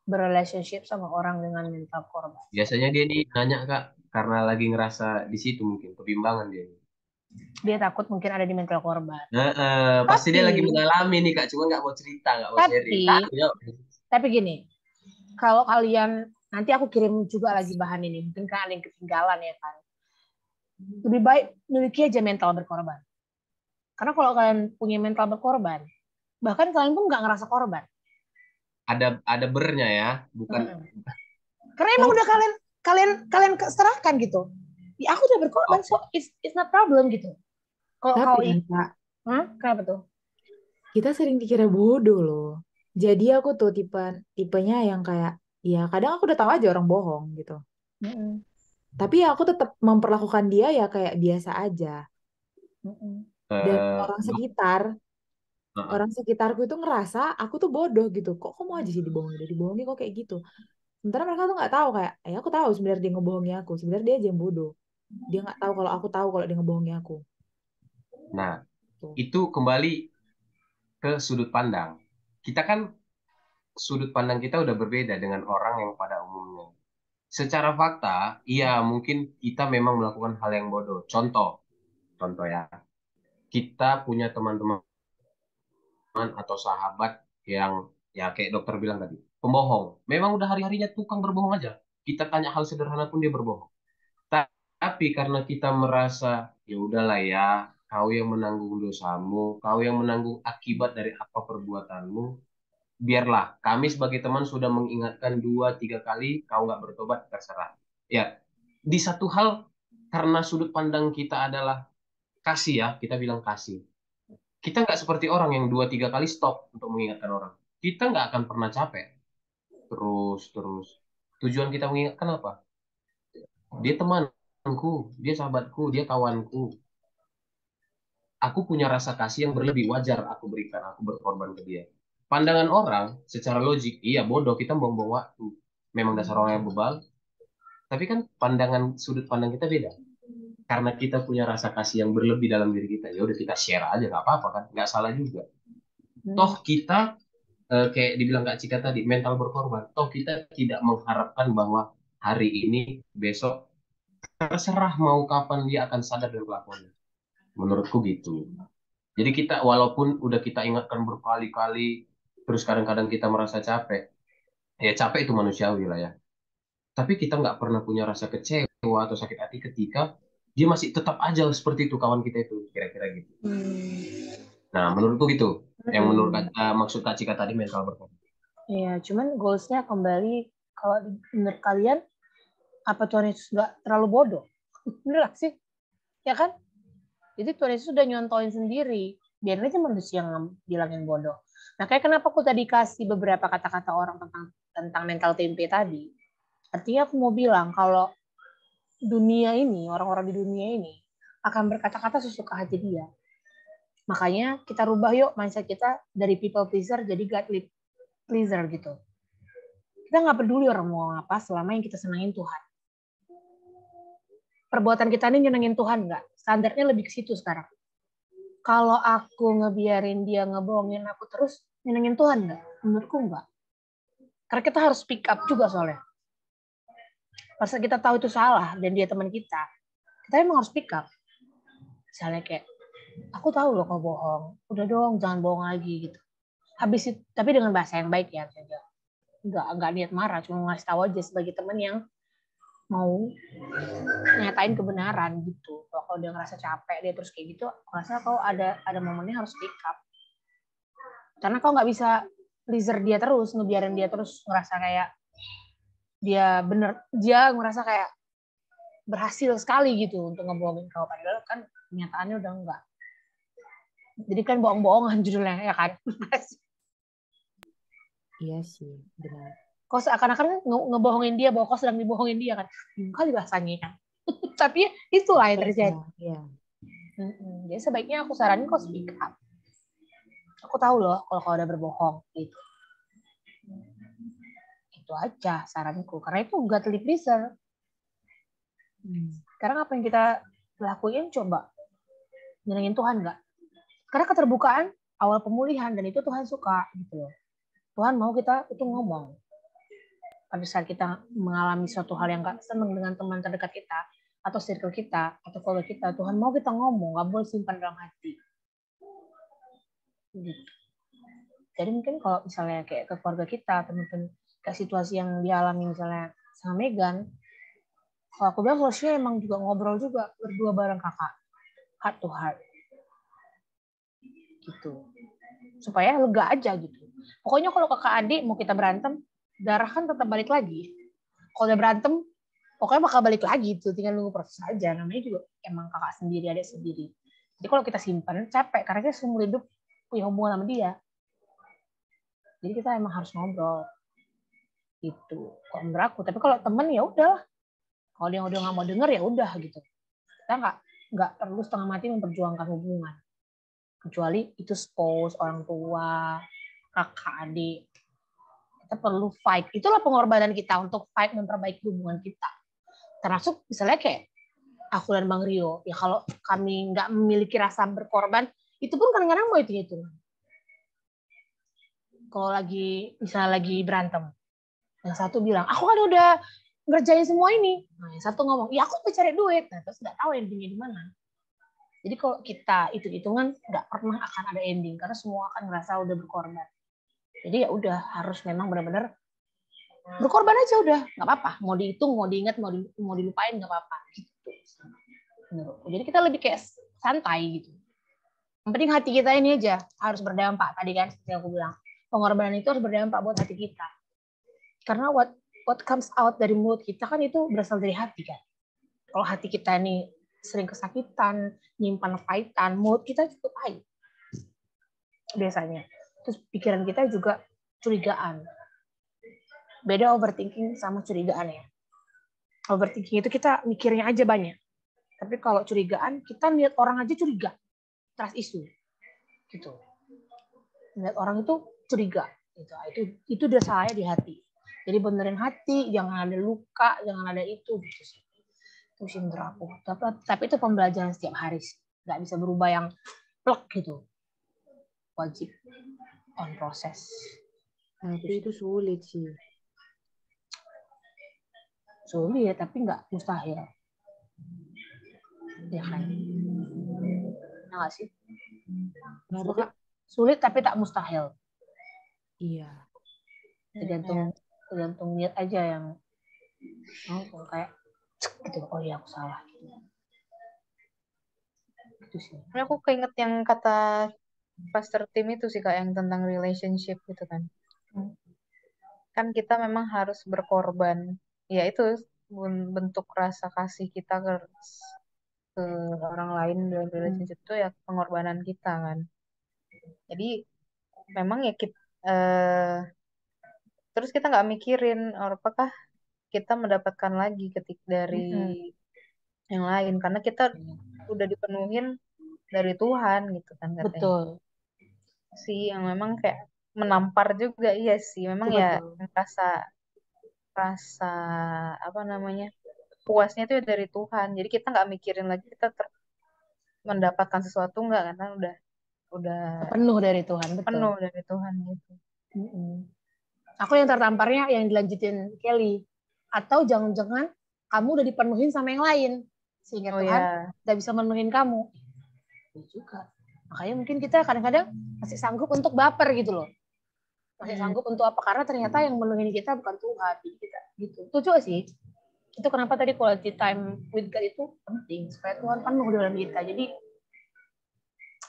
berrelationship sama orang dengan mental korban. Biasanya dia nih nanya Kak, karena lagi ngerasa di situ mungkin kebimbangan dia. Dia takut mungkin ada di mental korban. Pasti dia lagi mengalami nih Kak, cuma nggak mau cerita, nggak mau sharing. Tapi gini, kalau kalian, nanti aku kirim juga lagi bahan ini, mungkin kan ada yang ketinggalan ya kan. Lebih baik miliki aja mental berkorban. Karena kalau kalian punya mental berkorban, bahkan kalian pun nggak ngerasa korban. Ada bernya ya, bukan. Karena emang udah kalian serahkan gitu. Ya aku udah berkorban, so it's not problem gitu. Tapi Kak, kenapa tuh? Kita sering dikira bodoh loh. Jadi aku tuh tipenya yang kayak, ya kadang aku udah tahu aja orang bohong gitu. Tapi ya aku tetap memperlakukan dia ya kayak biasa aja. Dan orang sekitarku itu ngerasa aku tuh bodoh gitu. Kok kamu aja sih dibohongi kok kayak gitu. Sementara mereka tuh nggak tahu kayak, aku tahu sebenarnya dia ngebohongi aku. Sebenarnya dia aja yang bodoh. Dia nggak tahu kalau aku tahu kalau dia ngebohongi aku. Nah, itu kembali ke sudut pandang. Kita kan sudut pandang kita udah berbeda dengan orang yang pada umumnya. Secara fakta, iya mungkin kita memang melakukan hal yang bodoh. Contoh ya, kita punya teman-teman atau sahabat yang ya kayak dokter bilang tadi, pembohong. Memang udah hari-harinya tukang berbohong aja. Kita tanya hal sederhana pun dia berbohong. Tapi karena kita merasa ya udahlah ya, kau yang menanggung dosamu, kau yang menanggung akibat dari apa perbuatanmu, biarlah kami sebagai teman sudah mengingatkan 2-3 kali, kau nggak bertobat terserah. Ya, di satu hal karena sudut pandang kita adalah kasih ya, kita bilang kasih. Kita nggak seperti orang yang 2-3 kali stop untuk mengingatkan orang. Kita nggak akan pernah capek. Terus. Tujuan kita mengingatkan apa? Dia temanku, dia sahabatku, dia kawanku. Aku punya rasa kasih yang berlebih, wajar aku berikan, aku berkorban ke dia. Pandangan orang secara logik, iya bodoh, kita buang-buang waktu. Memang dasar orang yang bebal. Tapi kan sudut pandang kita beda. Karena kita punya rasa kasih yang berlebih dalam diri kita, ya udah kita share aja, nggak apa-apa kan, nggak salah juga. Toh kita kayak dibilang Kak Cika tadi, mental berkorban. Toh kita tidak mengharapkan bahwa hari ini, besok, terserah mau kapan dia akan sadar dari kelakuannya. Menurutku gitu. Jadi kita walaupun udah kita ingatkan berkali-kali, terus kadang-kadang kita merasa capek. Ya capek itu manusiawi lah ya. Tapi kita nggak pernah punya rasa kecewa atau sakit hati ketika dia masih tetap aja seperti itu kawan kita itu, kira-kira gitu. Nah, menurutku gitu. Yang maksud Kak Cika tadi mental berkorban. Iya, cuman goalsnya kembali kalau menurut kalian Apa Tuhan Yesus nggak terlalu bodoh? Bener sih, ya kan? Jadi Tuhan Yesus sudah nyontohin sendiri. Biarin aja manusia yang bilangin bodoh. Nah, kayak kenapa aku tadi kasih beberapa kata-kata orang tentang mental tempe tadi. Artinya aku mau bilang kalau dunia ini, orang-orang di dunia ini akan berkata-kata sesuka hati dia. Makanya kita rubah yuk mindset kita dari people pleaser jadi God pleaser gitu. Kita nggak peduli orang mau apa selama yang kita senangin Tuhan. Perbuatan kita ini nyenengin Tuhan nggak? Standarnya lebih ke situ sekarang. Kalau aku ngebiarin dia ngebohongin aku terus, nyenengin Tuhan nggak? Menurutku nggak. Karena kita harus speak up juga soalnya. Pas kita tahu itu salah dan dia teman kita emang harus speak up. Misalnya kayak, aku tahu loh kau bohong, udah dong jangan bohong lagi gitu. Habis itu, tapi dengan bahasa yang baik ya, nggak niat marah, cuma ngasih tahu aja sebagai teman yang mau nyatain kebenaran gitu. Kalau dia ngerasa capek dia terus kayak gitu, aku rasa kau ada momennya harus speak up. Karena kau nggak bisa pleaser dia terus, ngebiarin dia terus ngerasa kayak dia ngerasa kayak berhasil sekali gitu untuk ngebohongin kau, padahal kan kenyataannya udah enggak. Jadi kan bohong-bohongan judulnya, ya kan? Iya sih, benar. Kau seakan-akan ngebohongin dia, bahwa kau sedang dibohongin dia kan? Kali bahasanya kan. Tapi itulah yang terjadi. Iya. Jadi sebaiknya aku saranin kau speak up. Aku tahu loh kalau kau udah berbohong gitu. Itu aja saranku. Karena itu godly pleaser. Sekarang apa yang kita lakuin coba? Nyenengin Tuhan nggak? Karena keterbukaan awal pemulihan dan itu Tuhan suka gitu loh. Tuhan mau kita itu ngomong. Pada saat kita mengalami suatu hal yang nggak seneng dengan teman terdekat kita atau circle kita atau keluarga kita, Tuhan mau kita ngomong, nggak boleh simpan dalam hati. Gitu. Jadi mungkin kalau misalnya kayak ke keluarga kita atau mungkin kayak situasi yang dialami misalnya sama Megan, kalau aku bilang solusinya emang juga ngobrol juga berdua bareng kakak, heart to heart. Gitu. Supaya lega aja gitu. Pokoknya kalau kakak adik mau kita berantem, darah kan tetap balik lagi. Kalau udah berantem, pokoknya bakal balik lagi tuh, tinggal nunggu proses aja. Namanya juga emang kakak sendiri, adik sendiri. Jadi kalau kita simpan capek karena kita seumur hidup punya hubungan sama dia. Jadi kita emang harus ngobrol. Gitu. Kalau menurut aku, tapi kalau temen ya udah. Kalau dia udah nggak mau denger ya udah gitu. Kita nggak perlu setengah mati memperjuangkan hubungan. Kecuali itu spouse, orang tua, kakak adik. Kita perlu fight. Itulah pengorbanan kita untuk fight memperbaiki hubungan kita. Termasuk misalnya kayak aku dan Bang Rio. Ya kalau kami nggak memiliki rasa berkorban, itu pun kadang-kadang mau hitung-hitungan. Kalau misalnya lagi berantem, yang satu bilang, aku kan udah ngerjain semua ini. Nah, yang satu ngomong, ya aku udah cari duit. Nah, terus nggak tahu endingnya di mana. Jadi kalau kita hitung-hitungan, nggak pernah akan ada ending. Karena semua akan ngerasa udah berkorban. Jadi ya udah harus memang benar-benar berkorban aja udah. Nggak apa-apa. Mau dihitung, mau diingat, mau dilupain, nggak apa-apa. Gitu. Menurutku. Jadi kita lebih kayak santai gitu. Yang penting hati kita ini aja harus berdampak. Tadi kan seperti yang aku bilang. Pengorbanan itu harus berdampak buat hati kita. Karena what comes out dari mulut kita kan itu berasal dari hati kan. Kalau hati kita ini sering kesakitan, nyimpan pahitan, mulut kita cukup pahit. Biasanya. Terus pikiran kita juga curigaan. Beda overthinking sama curigaan ya. Overthinking itu kita mikirnya aja banyak. Tapi kalau curigaan, kita lihat orang aja curiga. Trust issue. Gitu. Lihat orang itu curiga. Itu udah salahnya di hati. Jadi benerin hati, jangan ada luka, jangan ada itu. Gitu sih. Itu sih menurut aku. Tapi itu pembelajaran setiap hari sih. Nggak bisa berubah yang plek gitu. Wajib on proses. Tapi itu sulit sih. Sulit, tapi nggak mustahil. Ya kan? Nggak sih? Kenapa, Kak? Sulit tapi tak mustahil. Iya. Tergantung niat aja yang kayak gitu. Oh iya aku salah. Gitu sih. Aku keinget yang kata Pastor Tim itu sih Kak, yang tentang relationship gitu kan. Kan kita memang harus berkorban. Ya itu bentuk rasa kasih kita ke orang lain dalam relationship itu ya pengorbanan kita kan. Jadi memang ya kita terus kita nggak mikirin apakah kita mendapatkan lagi dari yang lain karena kita udah dipenuhin dari Tuhan gitu kan katanya. Betul. Sih yang memang kayak menampar juga iya sih. Memang ya rasa apa namanya puasnya itu dari Tuhan. Jadi kita nggak mikirin lagi kita mendapatkan sesuatu nggak karena udah penuh dari Tuhan, betul. Penuh dari Tuhan gitu. Aku yang tertamparnya yang dilanjutin Kelly. Atau jangan-jangan kamu udah dipenuhin sama yang lain sehingga Tuhan nggak bisa menuhin kamu. Ya juga. Makanya mungkin kita kadang-kadang masih sanggup untuk baper gitu loh. Masih sanggup untuk apa? Karena ternyata yang menuhin kita bukan Tuhan. Jadi kita gitu. Itu juga sih. Itu kenapa tadi quality time with God itu penting supaya Tuhan penuh di dalam kita. Jadi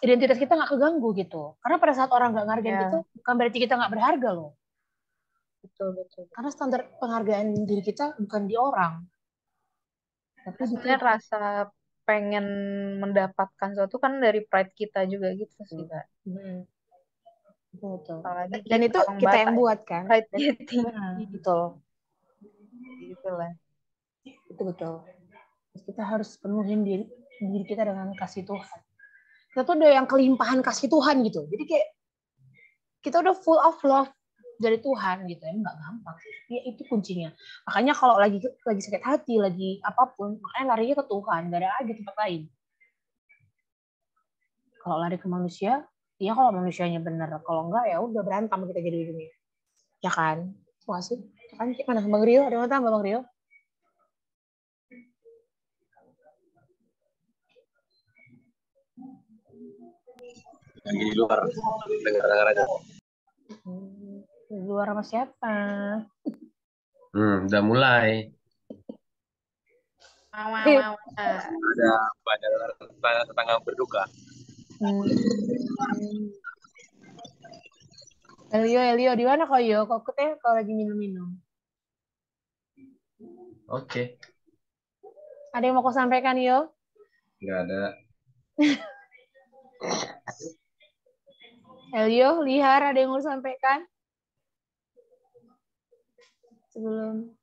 identitas kita nggak keganggu gitu. Karena pada saat orang nggak ngargain itu bukan berarti kita nggak berharga loh. Betul. Karena standar penghargaan diri kita bukan di orang. Tapi sebenarnya rasa pengen mendapatkan sesuatu kan dari pride kita juga gitu sih Kak. Betul. Dan itu kita yang buat kan. Pride-nya tinggi. Betul. Itulah. Itu betul. Terus kita harus penuhin diri kita dengan kasih Tuhan. Kita tuh udah yang kelimpahan kasih Tuhan gitu. Jadi kayak kita udah full of love dari Tuhan gitu. Emang nggak gampang sih. Ya itu kuncinya. Makanya kalau lagi sakit hati, lagi apapun, makanya larinya ke Tuhan. Gak ada lagi tempat lain. Kalau lari ke manusia, ya kalau manusianya benar. Kalau enggak ya udah berantem kita jadi dunia. Ya kan? Wah sih. Kan mana Bang Rio? Ada yang mau tambah Bang Rio? Lagi di luar, dengar aja. Di luar sama siapa? Udah mulai. Ada tetangga berduka. Elio, di mana kok Yo? Kok kalau lagi minum-minum? Oke. Ada yang mau kau sampaikan Yo? Nggak ada. Elio, Lihar, ada yang mau sampaikan? Sebelum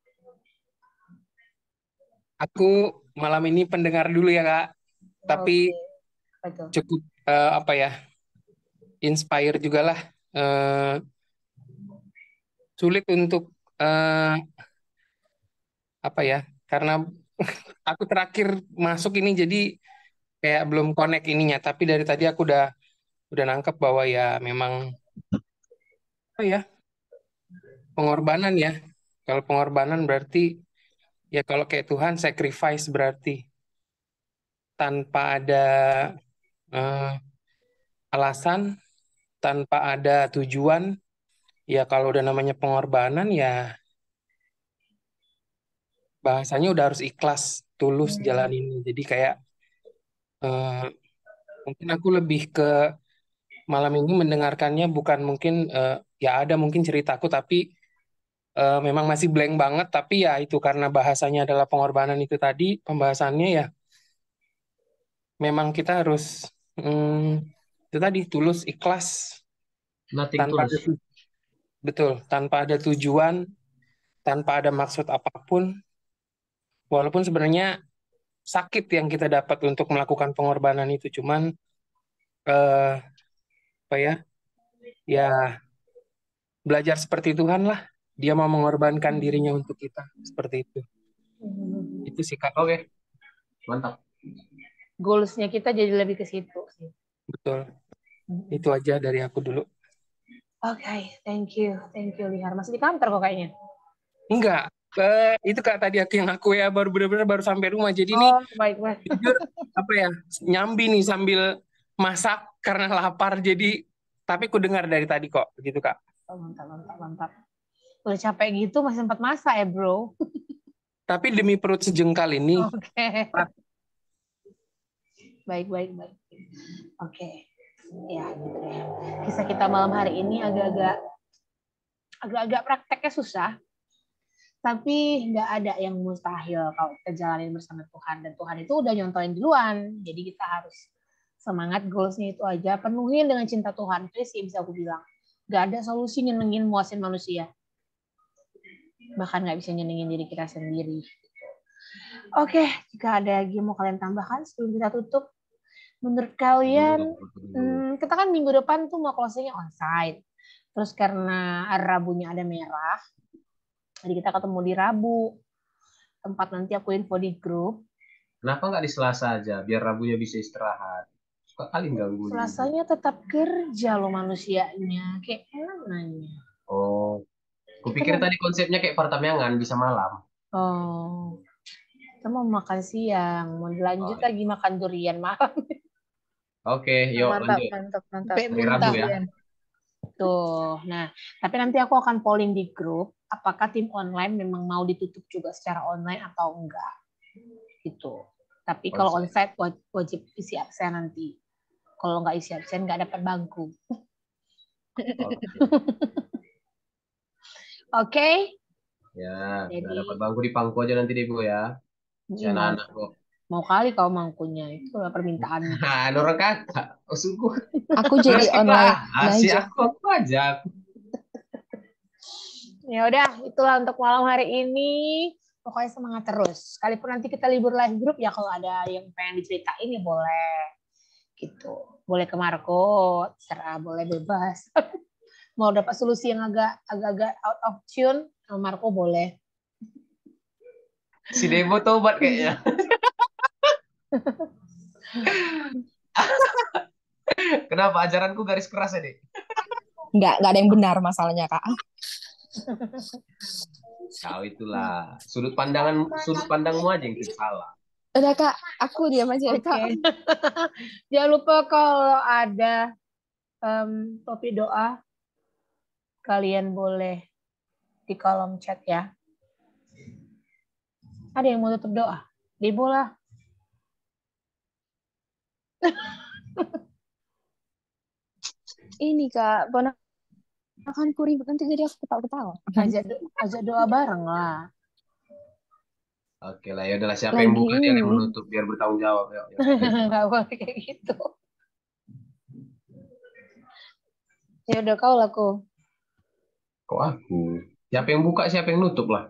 aku malam ini pendengar dulu ya Kak, tapi cukup inspire juga lah. Sulit untuk karena aku terakhir masuk ini jadi kayak belum connect ininya, tapi dari tadi aku udah nangkep bahwa ya memang pengorbanan ya. Kalau pengorbanan berarti ya kalau kayak Tuhan sacrifice berarti tanpa ada alasan, tanpa ada tujuan. Ya kalau udah namanya pengorbanan ya bahasanya udah harus ikhlas, tulus jalan ini. Jadi kayak mungkin aku lebih ke malam ini mendengarkannya bukan mungkin ya ada mungkin ceritaku tapi memang masih blank banget, tapi ya itu karena bahasanya adalah pengorbanan itu tadi, pembahasannya ya memang kita harus itu tadi tulus, ikhlas, tanpa ada tujuan, tanpa ada maksud apapun, walaupun sebenarnya sakit yang kita dapat untuk melakukan pengorbanan itu, cuman ya belajar seperti Tuhan lah. Dia mau mengorbankan dirinya untuk kita. Seperti itu. Itu sih Kak. Oke. Mantap. Goals-nya kita jadi lebih ke situ sih. Betul. Itu aja dari aku dulu. Oke, thank you Lihar. Masih di kantor kok kayaknya? Enggak. Itu Kak tadi aku ya baru benar-benar baru sampai rumah. Jadi ini baik. Jujur nyambi nih sambil masak karena lapar. Jadi tapi ku dengar dari tadi kok, gitu Kak. Oh, mantap. Udah capek gitu masih sempat masak ya, bro. Tapi demi perut sejengkal ini. Oke. Baik. Oke. Ya, gitu ya. Kisah kita malam hari ini agak-agak prakteknya susah. Tapi nggak ada yang mustahil kalau kita jalanin bersama Tuhan. Dan Tuhan itu udah nyontoin duluan. Jadi kita harus semangat goalsnya itu aja. Penuhin dengan cinta Tuhan. Itu sih bisa aku bilang. Nggak ada solusi nyenengin muasin manusia. Bahkan nggak bisa nyenengin diri kita sendiri. Oke, jika ada lagi mau kalian tambahkan sebelum kita tutup. Menurut kalian, kita kan minggu depan tuh mau closingnya onsite. Terus karena Rabunya ada merah, jadi kita ketemu di Rabu. Tempat nanti aku info di grup. Kenapa nggak di Selasa aja, biar Rabunya bisa istirahat? Suka kali ganggu. Selasanya tetap kerja loh manusianya. Kayak nanya. Oh, kupikir tadi konsepnya kayak Partamyangan, bisa malam. Oh, kita mau makan siang. Mau lanjut lagi makan durian malam. Oke, yuk Mantap, lanjut. mantap, mantap. Hari Rabu ya. Tuh, nah, tapi nanti aku akan polling di grup, apakah tim online memang mau ditutup juga secara online atau enggak, gitu. Tapi kalau onsite wajib isi absen nanti. Kalau nggak isi absen nggak dapat bangku. Oke? Ya, nggak dapat bangku di pangku aja nanti deh Bu ya. Anak-anak kok. Mau kali kau mangkunya, itu permintaannya. Nah, orang kakak, sungguh. Aku jadi online aja. Aku aja. Ya udah, itulah untuk malam hari ini. Pokoknya semangat terus. Sekalipun nanti kita libur live group ya, kalau ada yang pengen diceritain ya boleh. Gitu. Boleh ke Marco, terserah, boleh bebas. Mau dapat solusi yang agak-agak out of tune, Marco boleh. Si Debo tobat kayaknya. Kenapa ajaranku garis keras ya, Dek? Nggak ada yang benar masalahnya, Kak. Kau itulah sudut pandangmu aja yang salah. Udah, Kak, aku diam aja, Kak. Jangan lupa kalau ada topik doa, kalian boleh di kolom chat ya. Ada yang mau tutup doa? Debo lah. Ini, Kak, ponakanku ribut nanti jadi aku ketawa-ketawa. Ajak doa bareng lah. Oke lah, ya udahlah, siapa yang buka dia yang menutup biar bertanggung jawab. Nggak boleh kayak gitu. Ya udah kau laku. Kok aku? Siapa yang buka, siapa yang nutup lah.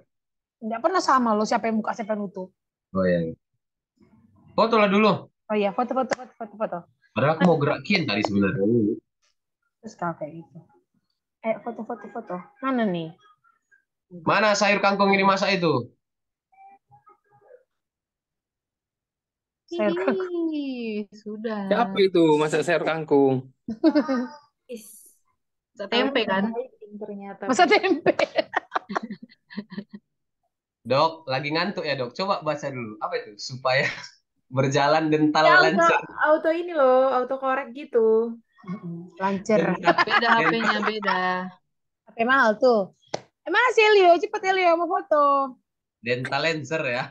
Nggak pernah sama lo siapa yang buka, siapa yang nutup. Oh ya. Foto lah dulu. Oh iya, foto. Padahal aku mau gerakin tadi sebenarnya. Terus kalau kayak gitu. Foto. Mana nih? Mana sayur kangkung ini masak itu? Sayur kangkung. Sudah. Siapa itu masak sayur kangkung? Masak tempe kan? Ternyata. Masa tempe. Dok, lagi ngantuk ya dok. Coba baca dulu. Apa itu? Supaya berjalan dental Ya, lancar. auto ini loh, auto korek gitu. Lancar. Beda HP-nya, beda. HP mahal tuh. Mana sih Leo? Cepet ya Leo, mau foto. Dental lancer ya.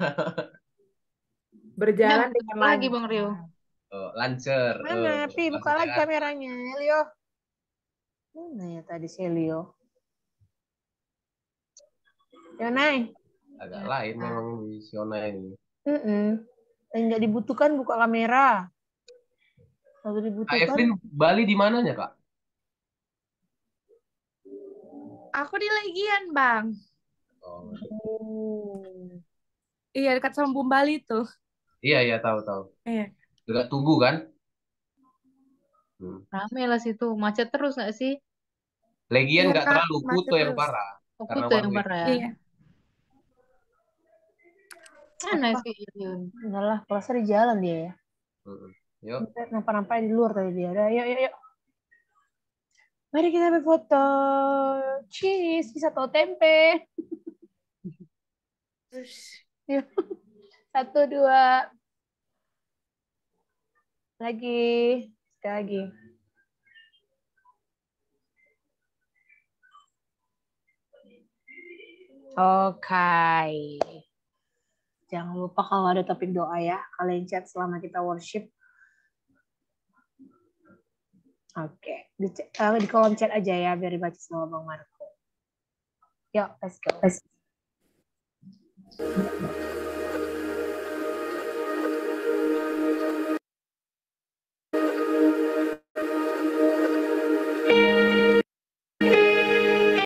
Berjalan dengan lagi Bang Rio. Oh, lancer. Mana? Buka lagi kameranya, Leo. Mana ya tadi si Leo? Yonai. Agak lain memang di Siona ini. Nggak dibutuhkan buka kamera. Kalau dibutuhkan. Evelyn, Bali di mananya Kak? Aku di Legian, Bang. Iya, dekat sama Bum Bali tuh. Iya tahu. Iya. Dekat Tugu kan? Rame lah situ, macet terus nggak sih? Legian nggak terlalu, Kuto yang parah. Kuto yang parah ya. Iya. Mana sih Yun? Enggak lah, kelasnya di jalan dia ya. Yuk. Nampak-nampak di luar tadi dia. Udah, yuk. Mari kita berfoto. Cheese, bisa tahu tempe. Yuk. 1, 2. Lagi. Sekali lagi. Oke. Jangan lupa kalau ada topik doa ya, kalian chat selama kita worship. Oke. Di kolom chat aja ya, biar dibaca sama Bang Marco. Yuk, let's go.